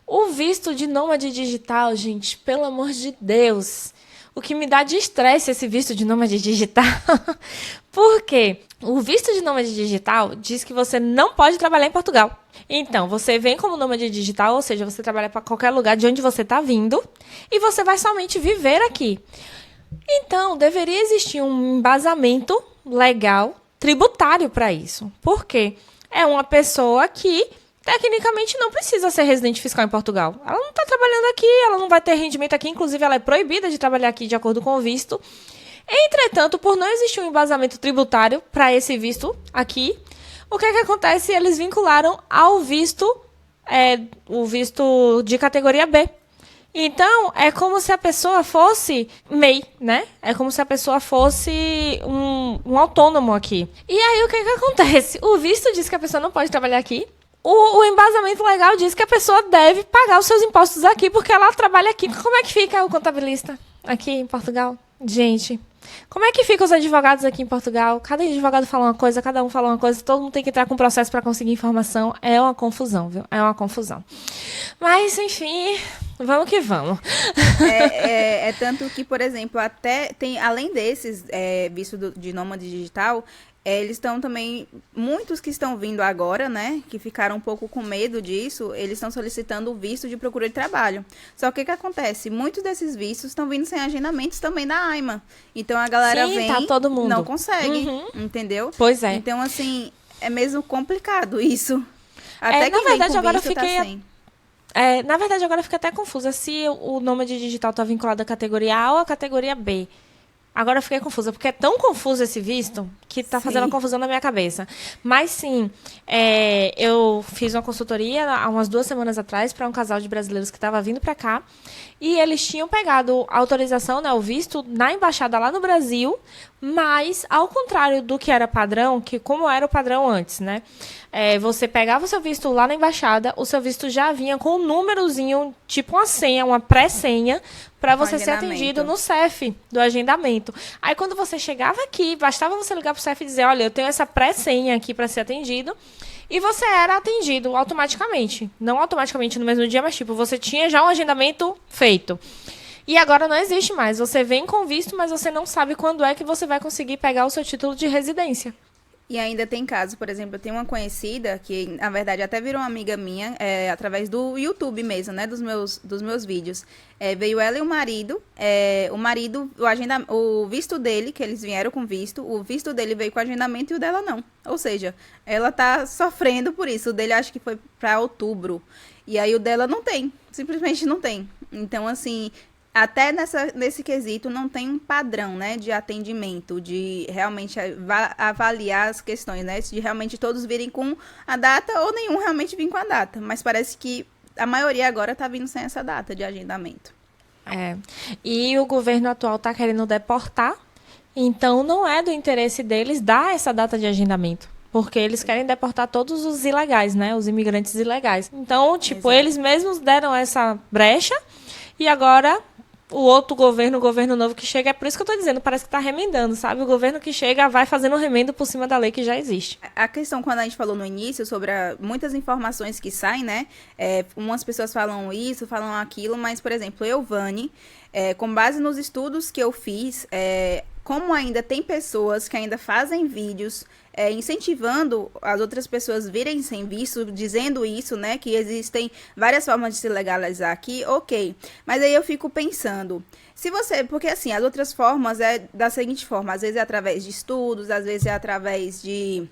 O visto de nômade digital, gente, pelo amor de Deus, o que me dá de estresse esse visto de nômade digital. Por quê? O visto de nômade digital diz que você não pode trabalhar em Portugal. Então, você vem como nômade digital, ou seja, você trabalha para qualquer lugar de onde você está vindo e você vai somente viver aqui. Então, deveria existir um embasamento legal, tributário para isso. Por quê? É uma pessoa que, tecnicamente, não precisa ser residente fiscal em Portugal. Ela não está trabalhando aqui, ela não vai ter rendimento aqui, inclusive ela é proibida de trabalhar aqui de acordo com o visto. Entretanto, por não existir um embasamento tributário para esse visto aqui, o que acontece? Eles vincularam ao visto, o visto de categoria B. Então, é como se a pessoa fosse MEI, né? É como se a pessoa fosse um autônomo aqui. E aí, o que acontece? O visto diz que a pessoa não pode trabalhar aqui. O embasamento legal diz que a pessoa deve pagar os seus impostos aqui, porque ela trabalha aqui. Como é que fica o contabilista aqui em Portugal? Gente, como é que ficam os advogados aqui em Portugal? Cada advogado fala uma coisa, cada um fala uma coisa, todo mundo tem que entrar com processo para conseguir informação. É uma confusão, viu? É uma confusão. Mas, enfim, vamos que vamos. Tanto que, por exemplo, até tem, além desses visto de nômade digital, eles estão também, muitos que estão vindo agora, né, que ficaram um pouco com medo disso, eles estão solicitando o visto de procura de trabalho. Só que o que acontece? Muitos desses vistos estão vindo sem agendamentos também da AIMA. Então a galera vem, tá todo mundo. Não consegue, entendeu? Pois é. Então, assim, é mesmo complicado isso. Até na que verdade, vem com agora visto, tá sem. Na verdade, agora fica até confusa se o nômade digital está vinculado à categoria A ou à categoria B. Agora eu fiquei confusa, porque é tão confuso esse visto que está fazendo uma confusão na minha cabeça. Mas sim, eu fiz uma consultoria há umas 2 semanas atrás para um casal de brasileiros que estava vindo para cá. E eles tinham pegado a autorização, né, o visto, na embaixada lá no Brasil, mas ao contrário do que era padrão, que como era o padrão antes, né? Você pegava o seu visto lá na embaixada, o seu visto já vinha com um númerozinho, tipo uma senha, uma pré-senha, para você ser atendido no CEF do agendamento. Aí quando você chegava aqui, bastava você ligar para o CEF e dizer, olha, eu tenho essa pré-senha aqui para ser atendido, e você era atendido automaticamente. Não automaticamente no mesmo dia, mas tipo, você tinha já um agendamento feito. E agora não existe mais. Você vem com visto, mas você não sabe quando é que você vai conseguir pegar o seu título de residência. E ainda tem casos, por exemplo, eu tenho uma conhecida que, na verdade, até virou uma amiga minha, através do YouTube mesmo, né, dos meus vídeos. Veio ela e o marido, o visto dele, que eles vieram com visto, o visto dele veio com agendamento e o dela não. Ou seja, ela tá sofrendo por isso. O dele acho que foi para outubro. E aí o dela não tem, simplesmente não tem. Então, assim, até nesse quesito não tem um padrão, né, de atendimento, de realmente avaliar as questões, né, de realmente todos virem com a data ou nenhum realmente vir com a data. Mas parece que a maioria agora está vindo sem essa data de agendamento. E o governo atual está querendo deportar, então não é do interesse deles dar essa data de agendamento. Porque eles querem deportar todos os ilegais, né, os imigrantes ilegais. Então, tipo, eles mesmos deram essa brecha e agora o outro governo, o governo novo que chega, é por isso que eu tô dizendo, parece que tá remendando, sabe? O governo que chega vai fazendo um remendo por cima da lei que já existe. A questão, quando a gente falou no início, sobre muitas informações que saem, né? Umas pessoas falam isso, falam aquilo, mas, por exemplo, eu, Vani, com base nos estudos que eu fiz, como ainda tem pessoas que ainda fazem vídeos incentivando as outras pessoas virem sem visto, dizendo isso, né, que existem várias formas de se legalizar aqui, ok. Mas aí eu fico pensando, porque assim, as outras formas da seguinte forma, às vezes é através de estudos, às vezes é através de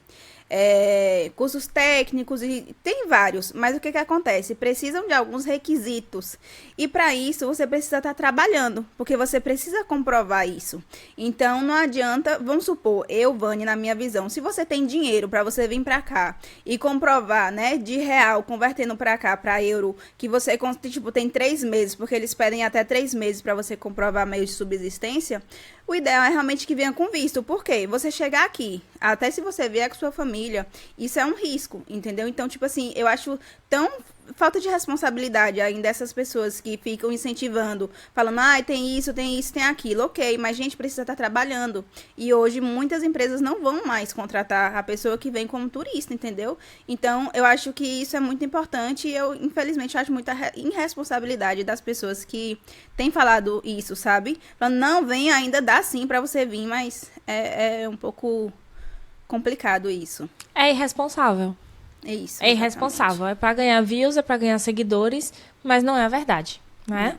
cursos técnicos, e tem vários, mas o que acontece? Precisam de alguns requisitos, e para isso você precisa estar trabalhando, porque você precisa comprovar isso. Então não adianta, vamos supor, Vani, na minha visão, se você tem dinheiro para você vir para cá e comprovar, né, de real, convertendo para cá, para euro, que você, tipo, tem 3 meses, porque eles pedem até 3 meses para você comprovar meio de subsistência, o ideal é realmente que venha com visto. Por quê? Você chegar aqui, até se você vier com sua família, isso é um risco, entendeu? Então, tipo assim, eu acho tão falta de responsabilidade ainda dessas pessoas que ficam incentivando, falando, tem isso, tem aquilo, ok, mas a gente precisa estar trabalhando. E hoje muitas empresas não vão mais contratar a pessoa que vem como turista, entendeu? Então, eu acho que isso é muito importante e eu, infelizmente, acho muita irresponsabilidade das pessoas que têm falado isso, sabe? Falando, não, vem, ainda dá sim pra você vir, mas é um pouco complicado isso. É irresponsável. Isso, é irresponsável. É para ganhar views, é para ganhar seguidores, mas não é a verdade, né?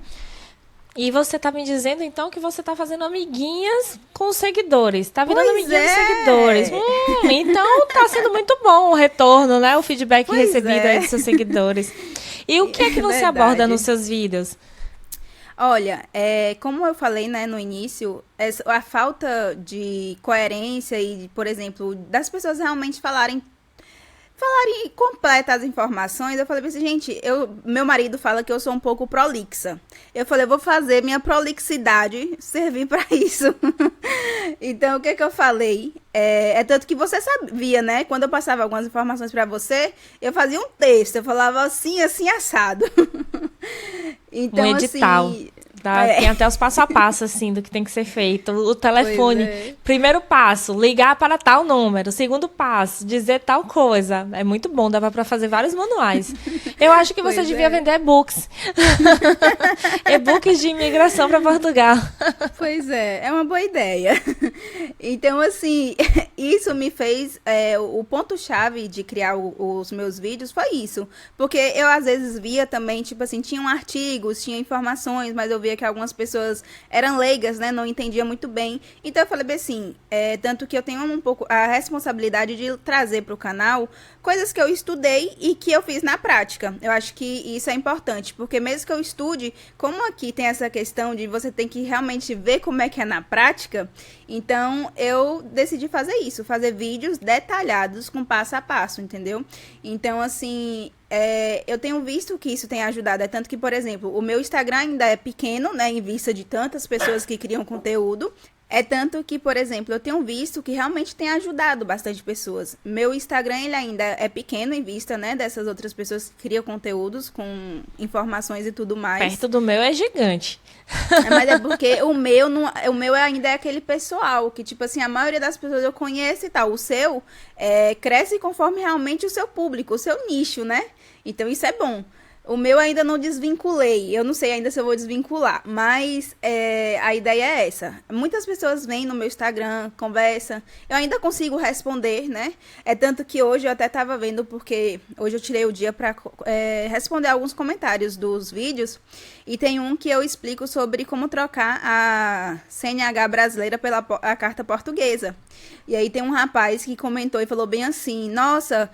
E você tá me dizendo, então, que você tá fazendo amiguinhas com os seguidores. Tá virando amiguinha dos seguidores. Então tá sendo muito bom o retorno, né? O feedback recebido aí dos seus seguidores. E o que é que você aborda nos seus vídeos? Olha, como eu falei, né, no início, a falta de coerência e, por exemplo, das pessoas realmente falarem completa as informações, eu falei pra você, gente, meu marido fala que eu sou um pouco prolixa. Eu falei, eu vou fazer minha prolixidade servir pra isso. Então, o que eu falei? Tanto que você sabia, né? Quando eu passava algumas informações pra você, eu fazia um texto, eu falava assim, assado. Então, um edital. Assim, Tem até os passo a passo, assim, do que tem que ser feito. O telefone, primeiro passo, ligar para tal número. Segundo passo, dizer tal coisa. É muito bom, dava para fazer vários manuais. Eu acho que você devia vender e-books. E-books de imigração para Portugal. Pois é uma boa ideia. Então, assim, isso me fez... o ponto-chave de criar os meus vídeos foi isso. Porque eu, às vezes, via também, tipo assim, tinham artigos, tinha informações, mas eu via que algumas pessoas eram leigas, né? Não entendiam muito bem. Então, eu falei bem assim, tanto que eu tenho um pouco a responsabilidade de trazer para o canal coisas que eu estudei e que eu fiz na prática. Eu acho que isso é importante, porque mesmo que eu estude, como aqui tem essa questão de você tem que realmente ver como é que é na prática, então eu decidi fazer isso, fazer vídeos detalhados com passo a passo, entendeu? Então, assim, eu tenho visto que isso tem ajudado. Tanto que, por exemplo, o meu Instagram ainda é pequeno, né, em vista de tantas pessoas que criam conteúdo. Tanto que, por exemplo, eu tenho visto que realmente tem ajudado bastante pessoas. Meu Instagram, ele ainda é pequeno em vista, né, dessas outras pessoas que criam conteúdos com informações e tudo mais. Perto do meu é gigante. Mas é porque o meu ainda é aquele pessoal, que tipo assim, a maioria das pessoas eu conheço e tal. O seu cresce conforme realmente o seu público, o seu nicho, né? Então isso é bom. O meu ainda não desvinculei, eu não sei ainda se eu vou desvincular, mas a ideia é essa. Muitas pessoas vêm no meu Instagram, conversam, eu ainda consigo responder, né? Tanto que hoje eu até estava vendo, porque hoje eu tirei o dia para responder alguns comentários dos vídeos, e tem um que eu explico sobre como trocar a CNH brasileira pela a carta portuguesa. E aí tem um rapaz que comentou e falou bem assim, nossa,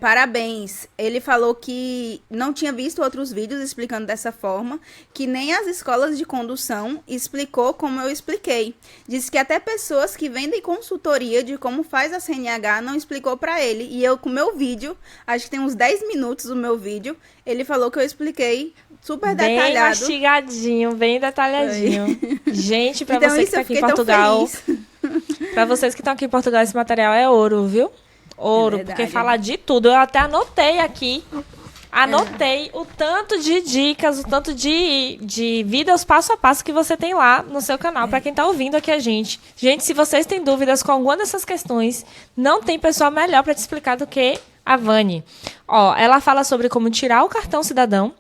parabéns. Ele falou que não tinha visto outros vídeos explicando dessa forma, que nem as escolas de condução explicou como eu expliquei. Disse que até pessoas que vendem consultoria de como faz a CNH não explicou para ele. E eu, com o meu vídeo, acho que tem uns 10 minutos o meu vídeo, ele falou que eu expliquei super detalhado. Bem mastigadinho, bem detalhadinho. Gente, pra então, você que tá aqui em Portugal... Pra vocês que estão aqui em Portugal, esse material é ouro, viu? Ouro, porque fala de tudo. Eu até anotei aqui. Anotei o tanto de dicas, o tanto de vídeos passo a passo que você tem lá no seu canal, pra quem tá ouvindo aqui a gente. Gente, se vocês têm dúvidas com alguma dessas questões, não tem pessoa melhor pra te explicar do que a Vani. Ó, ela fala sobre como tirar o cartão cidadão.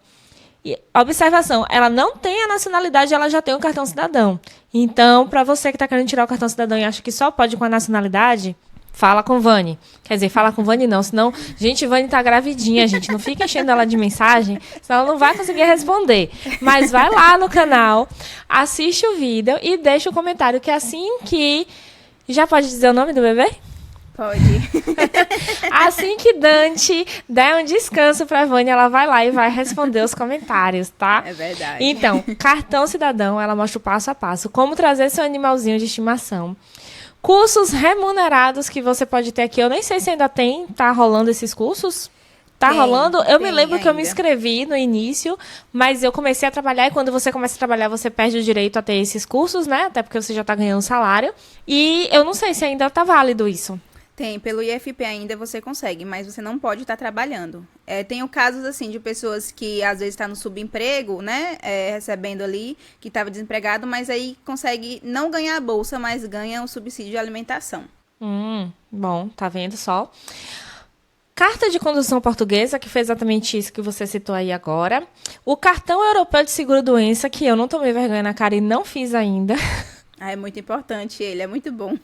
E, observação, ela não tem a nacionalidade, ela já tem o cartão cidadão. Então, para você que está querendo tirar o cartão cidadão e acha que só pode com a nacionalidade, fala com Vani. Quer dizer, fala com Vani não, senão, gente, Vani tá gravidinha, gente, não fica enchendo ela de mensagem, senão ela não vai conseguir responder. Mas vai lá no canal, assiste o vídeo e deixa o comentário, que assim que... Já pode dizer o nome do bebê? Pode. Assim que Dante der um descanso pra Vânia, ela vai lá e vai responder os comentários, tá? É verdade. Então, cartão cidadão, ela mostra o passo a passo. Como trazer seu animalzinho de estimação. Cursos remunerados que você pode ter aqui. Eu nem sei se ainda tá rolando esses cursos. Tá rolando? Eu me lembro que eu me inscrevi no início, mas eu comecei a trabalhar e quando você começa a trabalhar, você perde o direito a ter esses cursos, né? Até porque você já tá ganhando salário. E eu não sei se ainda tá válido isso. Tem, pelo IFP ainda você consegue, mas você não pode estar trabalhando. Tem casos, assim, de pessoas que às vezes estão no subemprego, né, recebendo ali, que estava desempregado, mas aí consegue não ganhar a bolsa, mas ganha o subsídio de alimentação. Bom, tá vendo só? Carta de condução portuguesa, que foi exatamente isso que você citou aí agora. O cartão europeu de seguro-doença, que eu não tomei vergonha na cara e não fiz ainda. É muito importante ele, é muito bom.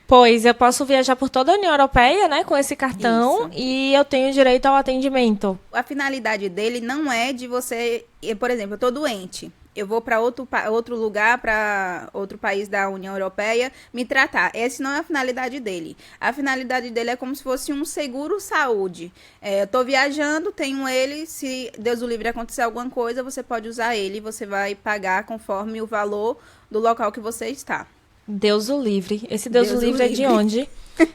Pois, eu posso viajar por toda a União Europeia, né, com esse cartão, e eu tenho direito ao atendimento. A finalidade dele não é de você... Por exemplo, eu tô doente. Eu vou para outro lugar, para outro país da União Europeia, me tratar. Essa não é a finalidade dele. A finalidade dele é como se fosse um seguro-saúde. Eu tô viajando, tenho ele, se Deus o livre acontecer alguma coisa, você pode usar ele, você vai pagar conforme o valor do local que você está. Deus o livre. Esse Deus o livre é de onde?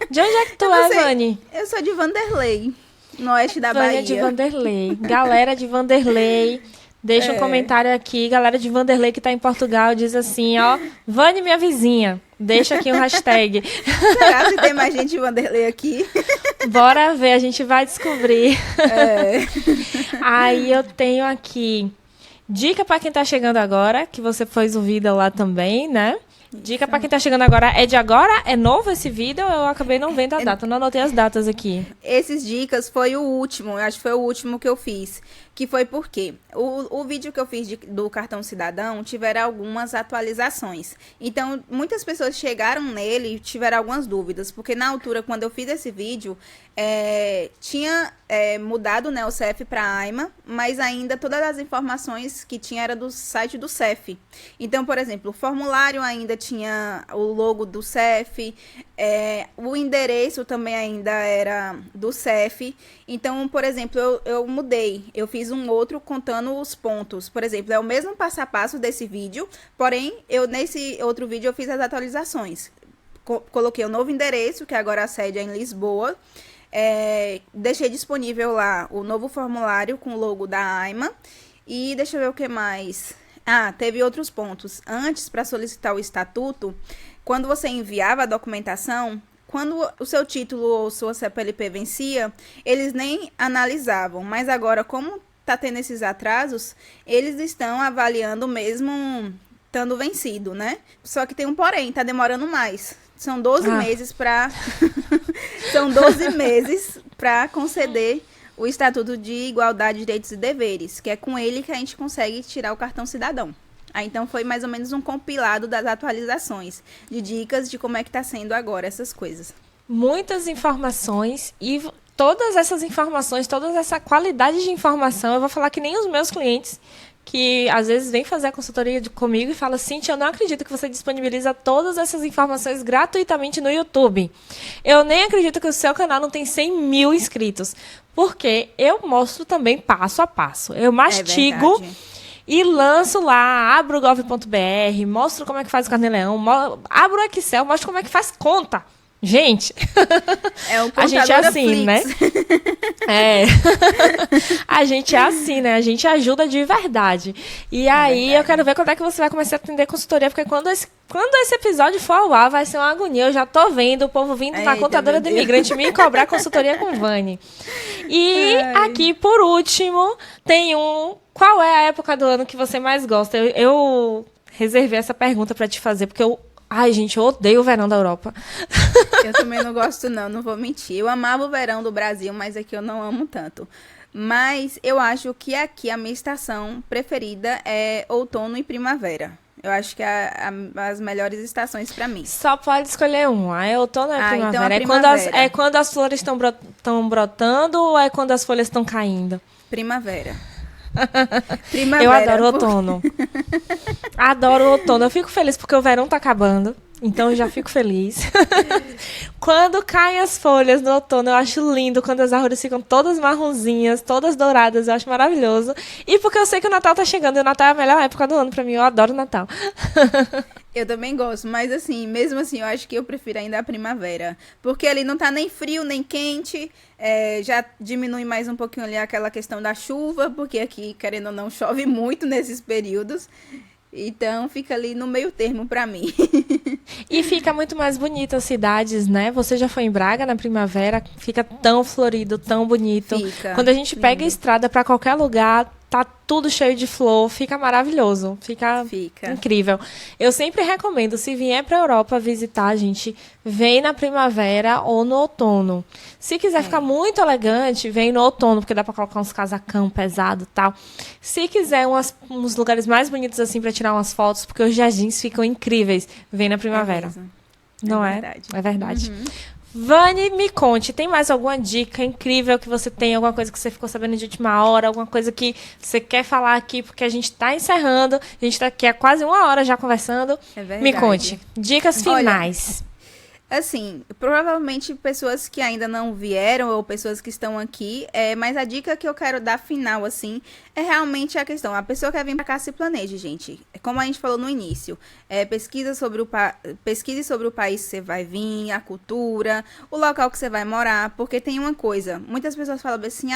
De onde é que tu é, Vani? Eu sou de Vanderlei, no oeste da Bahia. É de Vanderlei. Galera de Vanderlei, deixa um comentário aqui. Galera de Vanderlei que tá em Portugal diz assim, ó, Vani, minha vizinha. Deixa aqui um hashtag. Será que tem mais gente de Vanderlei aqui? Bora ver, a gente vai descobrir. Aí eu tenho aqui... Dica para quem tá chegando agora, que você fez o vídeo lá também, né? Dica para quem tá chegando agora, é de agora? É novo esse vídeo? Eu acabei não vendo a data, não anotei as datas aqui. Esses dicas foi o último, eu acho que foi o último que eu fiz. Que foi porque o vídeo que eu fiz do Cartão Cidadão tiveram algumas atualizações. Então, muitas pessoas chegaram nele e tiveram algumas dúvidas. Porque na altura, quando eu fiz esse vídeo, tinha mudado, né, o CEF para AIMA, mas ainda todas as informações que tinha era do site do CEF. Então, por exemplo, o formulário ainda tinha o logo do CEF, o endereço também ainda era do CEF. Então, por exemplo, eu mudei, eu fiz um outro contando os pontos. Por exemplo, é o mesmo passo a passo desse vídeo, porém, nesse outro vídeo eu fiz as atualizações. Coloquei o novo endereço, que agora a sede é em Lisboa. Deixei disponível lá o novo formulário com o logo da AIMA. E deixa eu ver o que mais. Teve outros pontos. Antes, para solicitar o estatuto, quando você enviava a documentação, quando o seu título ou sua CPLP vencia, eles nem analisavam. Mas agora, como está tendo esses atrasos, eles estão avaliando mesmo estando vencido, né? Só que tem um porém, está demorando mais. São 12 meses para São 12 meses para conceder o Estatuto de Igualdade de Direitos e Deveres, que é com ele que a gente consegue tirar o cartão cidadão. Então foi mais ou menos um compilado das atualizações, de dicas de como é que está sendo agora essas coisas. Muitas informações e todas essas informações, toda essa qualidade de informação, eu vou falar que nem os meus clientes, que às vezes vêm fazer a consultoria comigo e falam: Cíntia, eu não acredito que você disponibiliza todas essas informações gratuitamente no YouTube. Eu nem acredito que o seu canal não tem 100 mil inscritos, porque eu mostro também passo a passo. Eu mastigo e lanço lá, abro o gov.br, mostro como é que faz o Carnê-Leão, abro o Excel, mostro como é que faz conta. Gente, a gente é assim, né? A gente é assim, né? A gente ajuda de verdade. E aí eu quero ver quando é que você vai começar a atender consultoria, porque quando esse episódio for ao ar, vai ser uma agonia. Eu já tô vendo o povo vindo na contadora do imigrante me cobrar consultoria com Vani. E aqui, por último, tem qual é a época do ano que você mais gosta? Eu reservei essa pergunta para te fazer, porque gente, eu odeio o verão da Europa. Eu também não gosto, não vou mentir. Eu amava o verão do Brasil, mas aqui eu não amo tanto. Mas eu acho que aqui a minha estação preferida é outono e primavera. Eu acho que as melhores estações para mim. Só pode escolher uma. É outono ou é primavera? Então primavera. É quando as flores estão brotando ou é quando as folhas estão caindo? Primavera. Eu adoro outono. Adoro outono. Eu fico feliz porque o verão tá acabando. Então eu já fico feliz. Quando caem as folhas no outono, eu acho lindo. Quando as árvores ficam todas marronzinhas, todas douradas, eu acho maravilhoso. E porque eu sei que o Natal tá chegando. E o Natal é a melhor época do ano pra mim. Eu adoro o Natal. Eu também gosto, mas assim, mesmo assim, eu acho que eu prefiro ainda a primavera. Porque ali não tá nem frio, nem quente. Já diminui mais um pouquinho ali aquela questão da chuva, porque aqui, querendo ou não, chove muito nesses períodos. Então, fica ali no meio termo pra mim. E fica muito mais bonita as cidades, né? Você já foi em Braga na primavera? Fica tão florido, tão bonito. Quando a gente pega a estrada pra qualquer lugar, tá tudo cheio de flor, fica maravilhoso, fica incrível. Eu sempre recomendo, se vier pra Europa visitar, gente, vem na primavera ou no outono. Se quiser ficar muito elegante, vem no outono, porque dá pra colocar uns casacão pesado e tal. Se quiser uns lugares mais bonitos assim pra tirar umas fotos, porque os jardins ficam incríveis, vem na primavera. Não é? Verdade. É verdade. Vani, me conte, tem mais alguma dica incrível que você tem? Alguma coisa que você ficou sabendo de última hora? Alguma coisa que você quer falar aqui? Porque a gente está encerrando. A gente está aqui há quase 1 hora já conversando. É verdade. Me conte. Dicas finais. Assim, provavelmente pessoas que ainda não vieram ou pessoas que estão aqui, mas a dica que eu quero dar final, assim, é realmente a questão. A pessoa quer vir pra cá, se planeje, gente. Como a gente falou no início, pesquise sobre o país que você vai vir, a cultura, o local que você vai morar, porque tem uma coisa, muitas pessoas falam assim,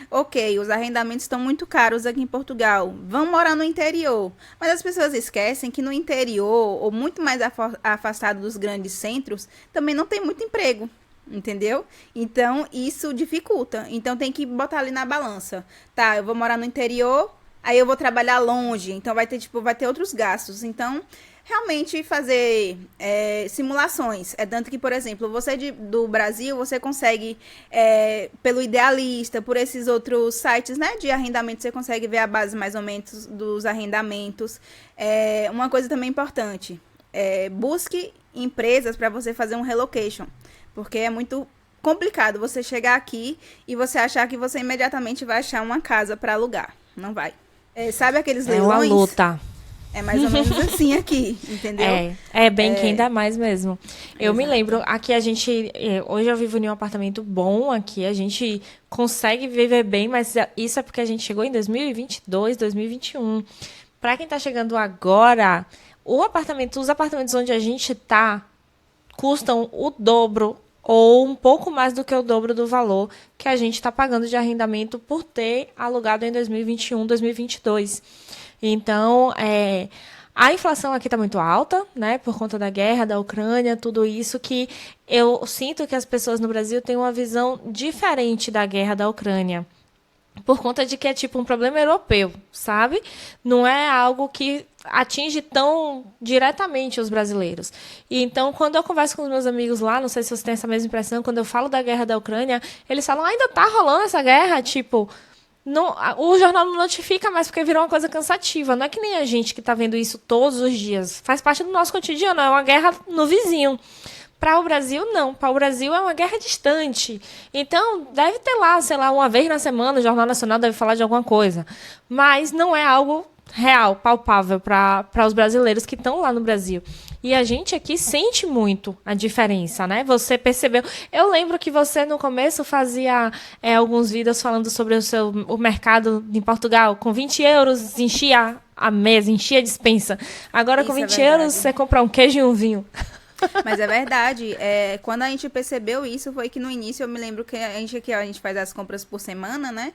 ok, os arrendamentos estão muito caros aqui em Portugal, vão morar no interior. Mas as pessoas esquecem que no interior, ou muito mais afastado dos grandes centros, também não tem muito emprego, entendeu? Então, isso dificulta. Então, tem que botar ali na balança. Tá, eu vou morar no interior, Aí eu vou trabalhar longe, então vai ter outros gastos. Então, realmente fazer simulações. É tanto que, por exemplo, você do Brasil, você consegue, pelo Idealista, por esses outros sites, né, de arrendamento, você consegue ver a base mais ou menos dos arrendamentos. Uma coisa também importante, busque empresas para você fazer um relocation, porque é muito complicado você chegar aqui e você achar que você imediatamente vai achar uma casa para alugar. Não vai. Sabe aqueles leilões? É uma luta. É mais ou menos assim aqui, entendeu? É bem quem dá mais mesmo. Eu me lembro, aqui a gente, hoje eu vivo em um apartamento bom aqui, a gente consegue viver bem, mas isso é porque a gente chegou em 2022, 2021. Para quem tá chegando agora, os apartamentos onde a gente tá custam o dobro ou um pouco mais do que o dobro do valor que a gente está pagando de arrendamento por ter alugado em 2021, 2022. Então, a inflação aqui está muito alta, né, por conta da guerra, da Ucrânia, tudo isso que eu sinto que as pessoas no Brasil têm uma visão diferente da guerra da Ucrânia. Por conta de que é tipo um problema europeu, sabe? Não é algo que atinge tão diretamente os brasileiros. E então, quando eu converso com os meus amigos lá, não sei se você tem essa mesma impressão, quando eu falo da guerra da Ucrânia, eles falam, ainda tá rolando essa guerra? Tipo, não, o jornal não notifica mais porque virou uma coisa cansativa. Não é que nem a gente que tá vendo isso todos os dias. Faz parte do nosso cotidiano, é uma guerra no vizinho. Para o Brasil, não. Para o Brasil é uma guerra distante. Então, deve ter lá, sei lá, uma vez na semana, o Jornal Nacional deve falar de alguma coisa. Mas não é algo real, palpável para os brasileiros que estão lá no Brasil. E a gente aqui sente muito a diferença, né? Você percebeu... Eu lembro que você, no começo, fazia alguns vídeos falando sobre o mercado em Portugal. Com 20 euros, enchia a mesa, enchia a despensa. Agora, com 20 euros, você compra um queijo e um vinho. Mas é verdade, quando a gente percebeu isso, foi que no início eu me lembro que a gente faz as compras por semana, né?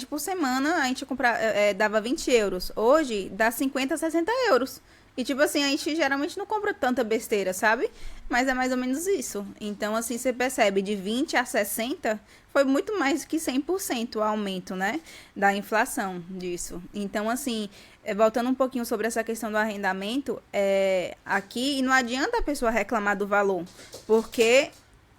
Por semana, a gente dava 20 euros. Hoje, dá 50, 60 euros. E, tipo assim, a gente geralmente não compra tanta besteira, sabe? Mas é mais ou menos isso. Então, assim, você percebe, de 20 a 60, foi muito mais que 100% o aumento, né? Da inflação disso. Então, assim, voltando um pouquinho sobre essa questão do arrendamento, aqui, e não adianta a pessoa reclamar do valor, porque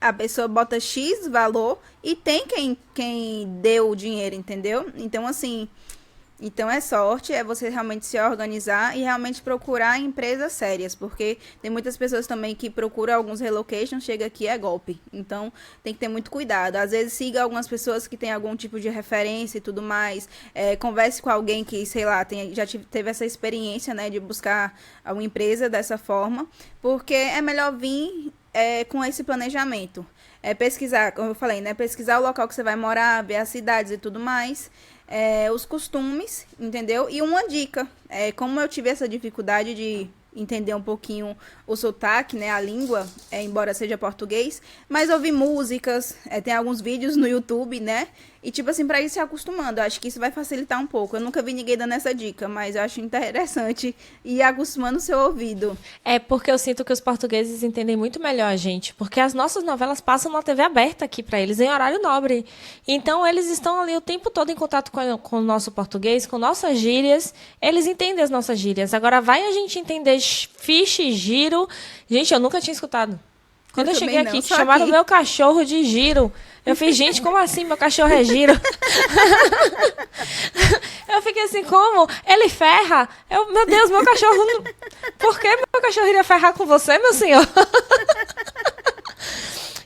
a pessoa bota X valor e tem quem deu o dinheiro, entendeu? Então, assim... Então, sorte, você realmente se organizar e realmente procurar empresas sérias, porque tem muitas pessoas também que procuram alguns relocations, chega aqui é golpe. Então, tem que ter muito cuidado. Às vezes, siga algumas pessoas que têm algum tipo de referência e tudo mais. Converse com alguém que, sei lá, teve essa experiência, né, de buscar uma empresa dessa forma, porque é melhor vir com esse planejamento. Pesquisar, como eu falei, né, pesquisar o local que você vai morar, ver as cidades e tudo mais. Os costumes, entendeu? E uma dica, como eu tive essa dificuldade de entender um pouquinho o sotaque, né, a língua, embora seja português, mas ouvir músicas, tem alguns vídeos no YouTube, né, e tipo assim, pra ir se acostumando, eu acho que isso vai facilitar um pouco. Eu nunca vi ninguém dando essa dica, mas eu acho interessante ir acostumando o seu ouvido. É porque eu sinto que os portugueses entendem muito melhor a gente, porque as nossas novelas passam na TV aberta aqui pra eles, em horário nobre. Então, eles estão ali o tempo todo em contato com o nosso português, com nossas gírias, eles entendem as nossas gírias. Agora, vai a gente entender fiche, giro... Gente, eu nunca tinha escutado. Quando eu cheguei aqui, chamaram o meu cachorro de Giro. Eu fiz, gente, como assim? Meu cachorro é Giro? Eu fiquei assim, como? Ele ferra? Meu Deus, meu cachorro... Não... Por que meu cachorro iria ferrar com você, meu senhor?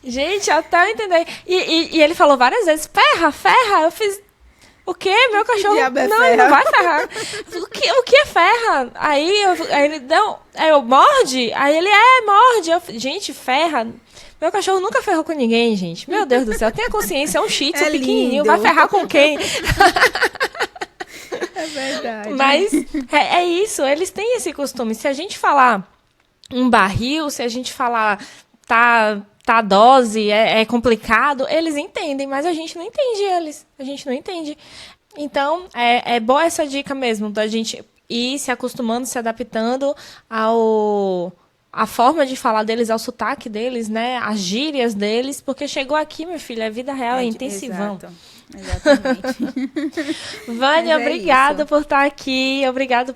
Gente, até eu entender. E ele falou várias vezes, ferra, ferra. Eu fiz... O quê? Meu cachorro... Não, ele não vai ferrar. O que é ferra? Aí ele deu... Aí eu, morde? Aí ele, morde. Gente, ferra. Meu cachorro nunca ferrou com ninguém, gente. Meu Deus do céu. Tenha consciência, é um shih tzu pequenininho. Vai ferrar com quem? É verdade. Mas é isso. Eles têm esse costume. Se a gente falar um barril, se a gente falar... Tá dose, é complicado, eles entendem, mas a gente não entende eles. A gente não entende. Então, é boa essa dica mesmo, da gente ir se acostumando, se adaptando à forma de falar deles, ao sotaque deles, né? As gírias deles, porque chegou aqui, meu filho, é vida real, é intensivão. Exato. Exatamente. Vânia, obrigada por estar aqui, obrigado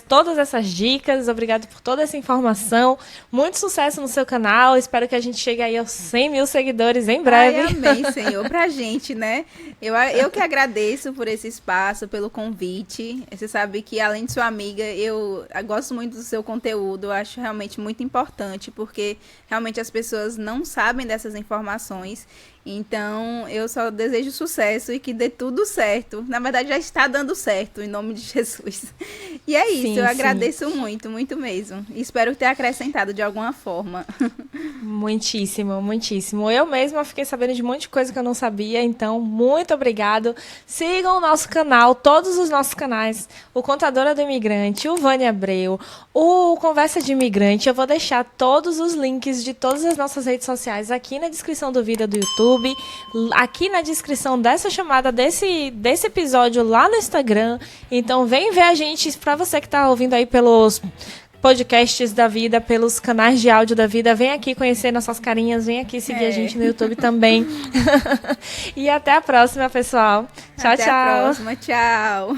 todas essas dicas, obrigado por toda essa informação. Muito sucesso no seu canal, espero que a gente chegue aí aos 100 mil seguidores em breve. Ai, amém, Senhor, pra gente, né? Eu que agradeço por esse espaço, pelo convite. Você sabe que, além de sua amiga, eu gosto muito do seu conteúdo, eu acho realmente muito importante, porque realmente as pessoas não sabem dessas informações. Então, eu só desejo sucesso e que dê tudo certo. Na verdade, já está dando certo, em nome de Jesus. E é isso, sim, eu agradeço muito, muito mesmo. E espero ter acrescentado de alguma forma. Muitíssimo, muitíssimo. Eu mesma fiquei sabendo de um monte de coisa que eu não sabia, então, muito obrigado. Sigam o nosso canal, todos os nossos canais, o Contadora do Imigrante, o Vânia Abreu, o Conversa de Imigrante. Eu vou deixar todos os links de todas as nossas redes sociais aqui na descrição do vídeo do YouTube, aqui na descrição dessa chamada, desse episódio lá no Instagram. Então vem ver a gente, para você que está ouvindo aí pelos podcasts da vida, pelos canais de áudio da vida, vem aqui conhecer nossas carinhas, vem aqui seguir a gente no YouTube também. E até a próxima, pessoal. Tchau, até tchau. Até a próxima, tchau.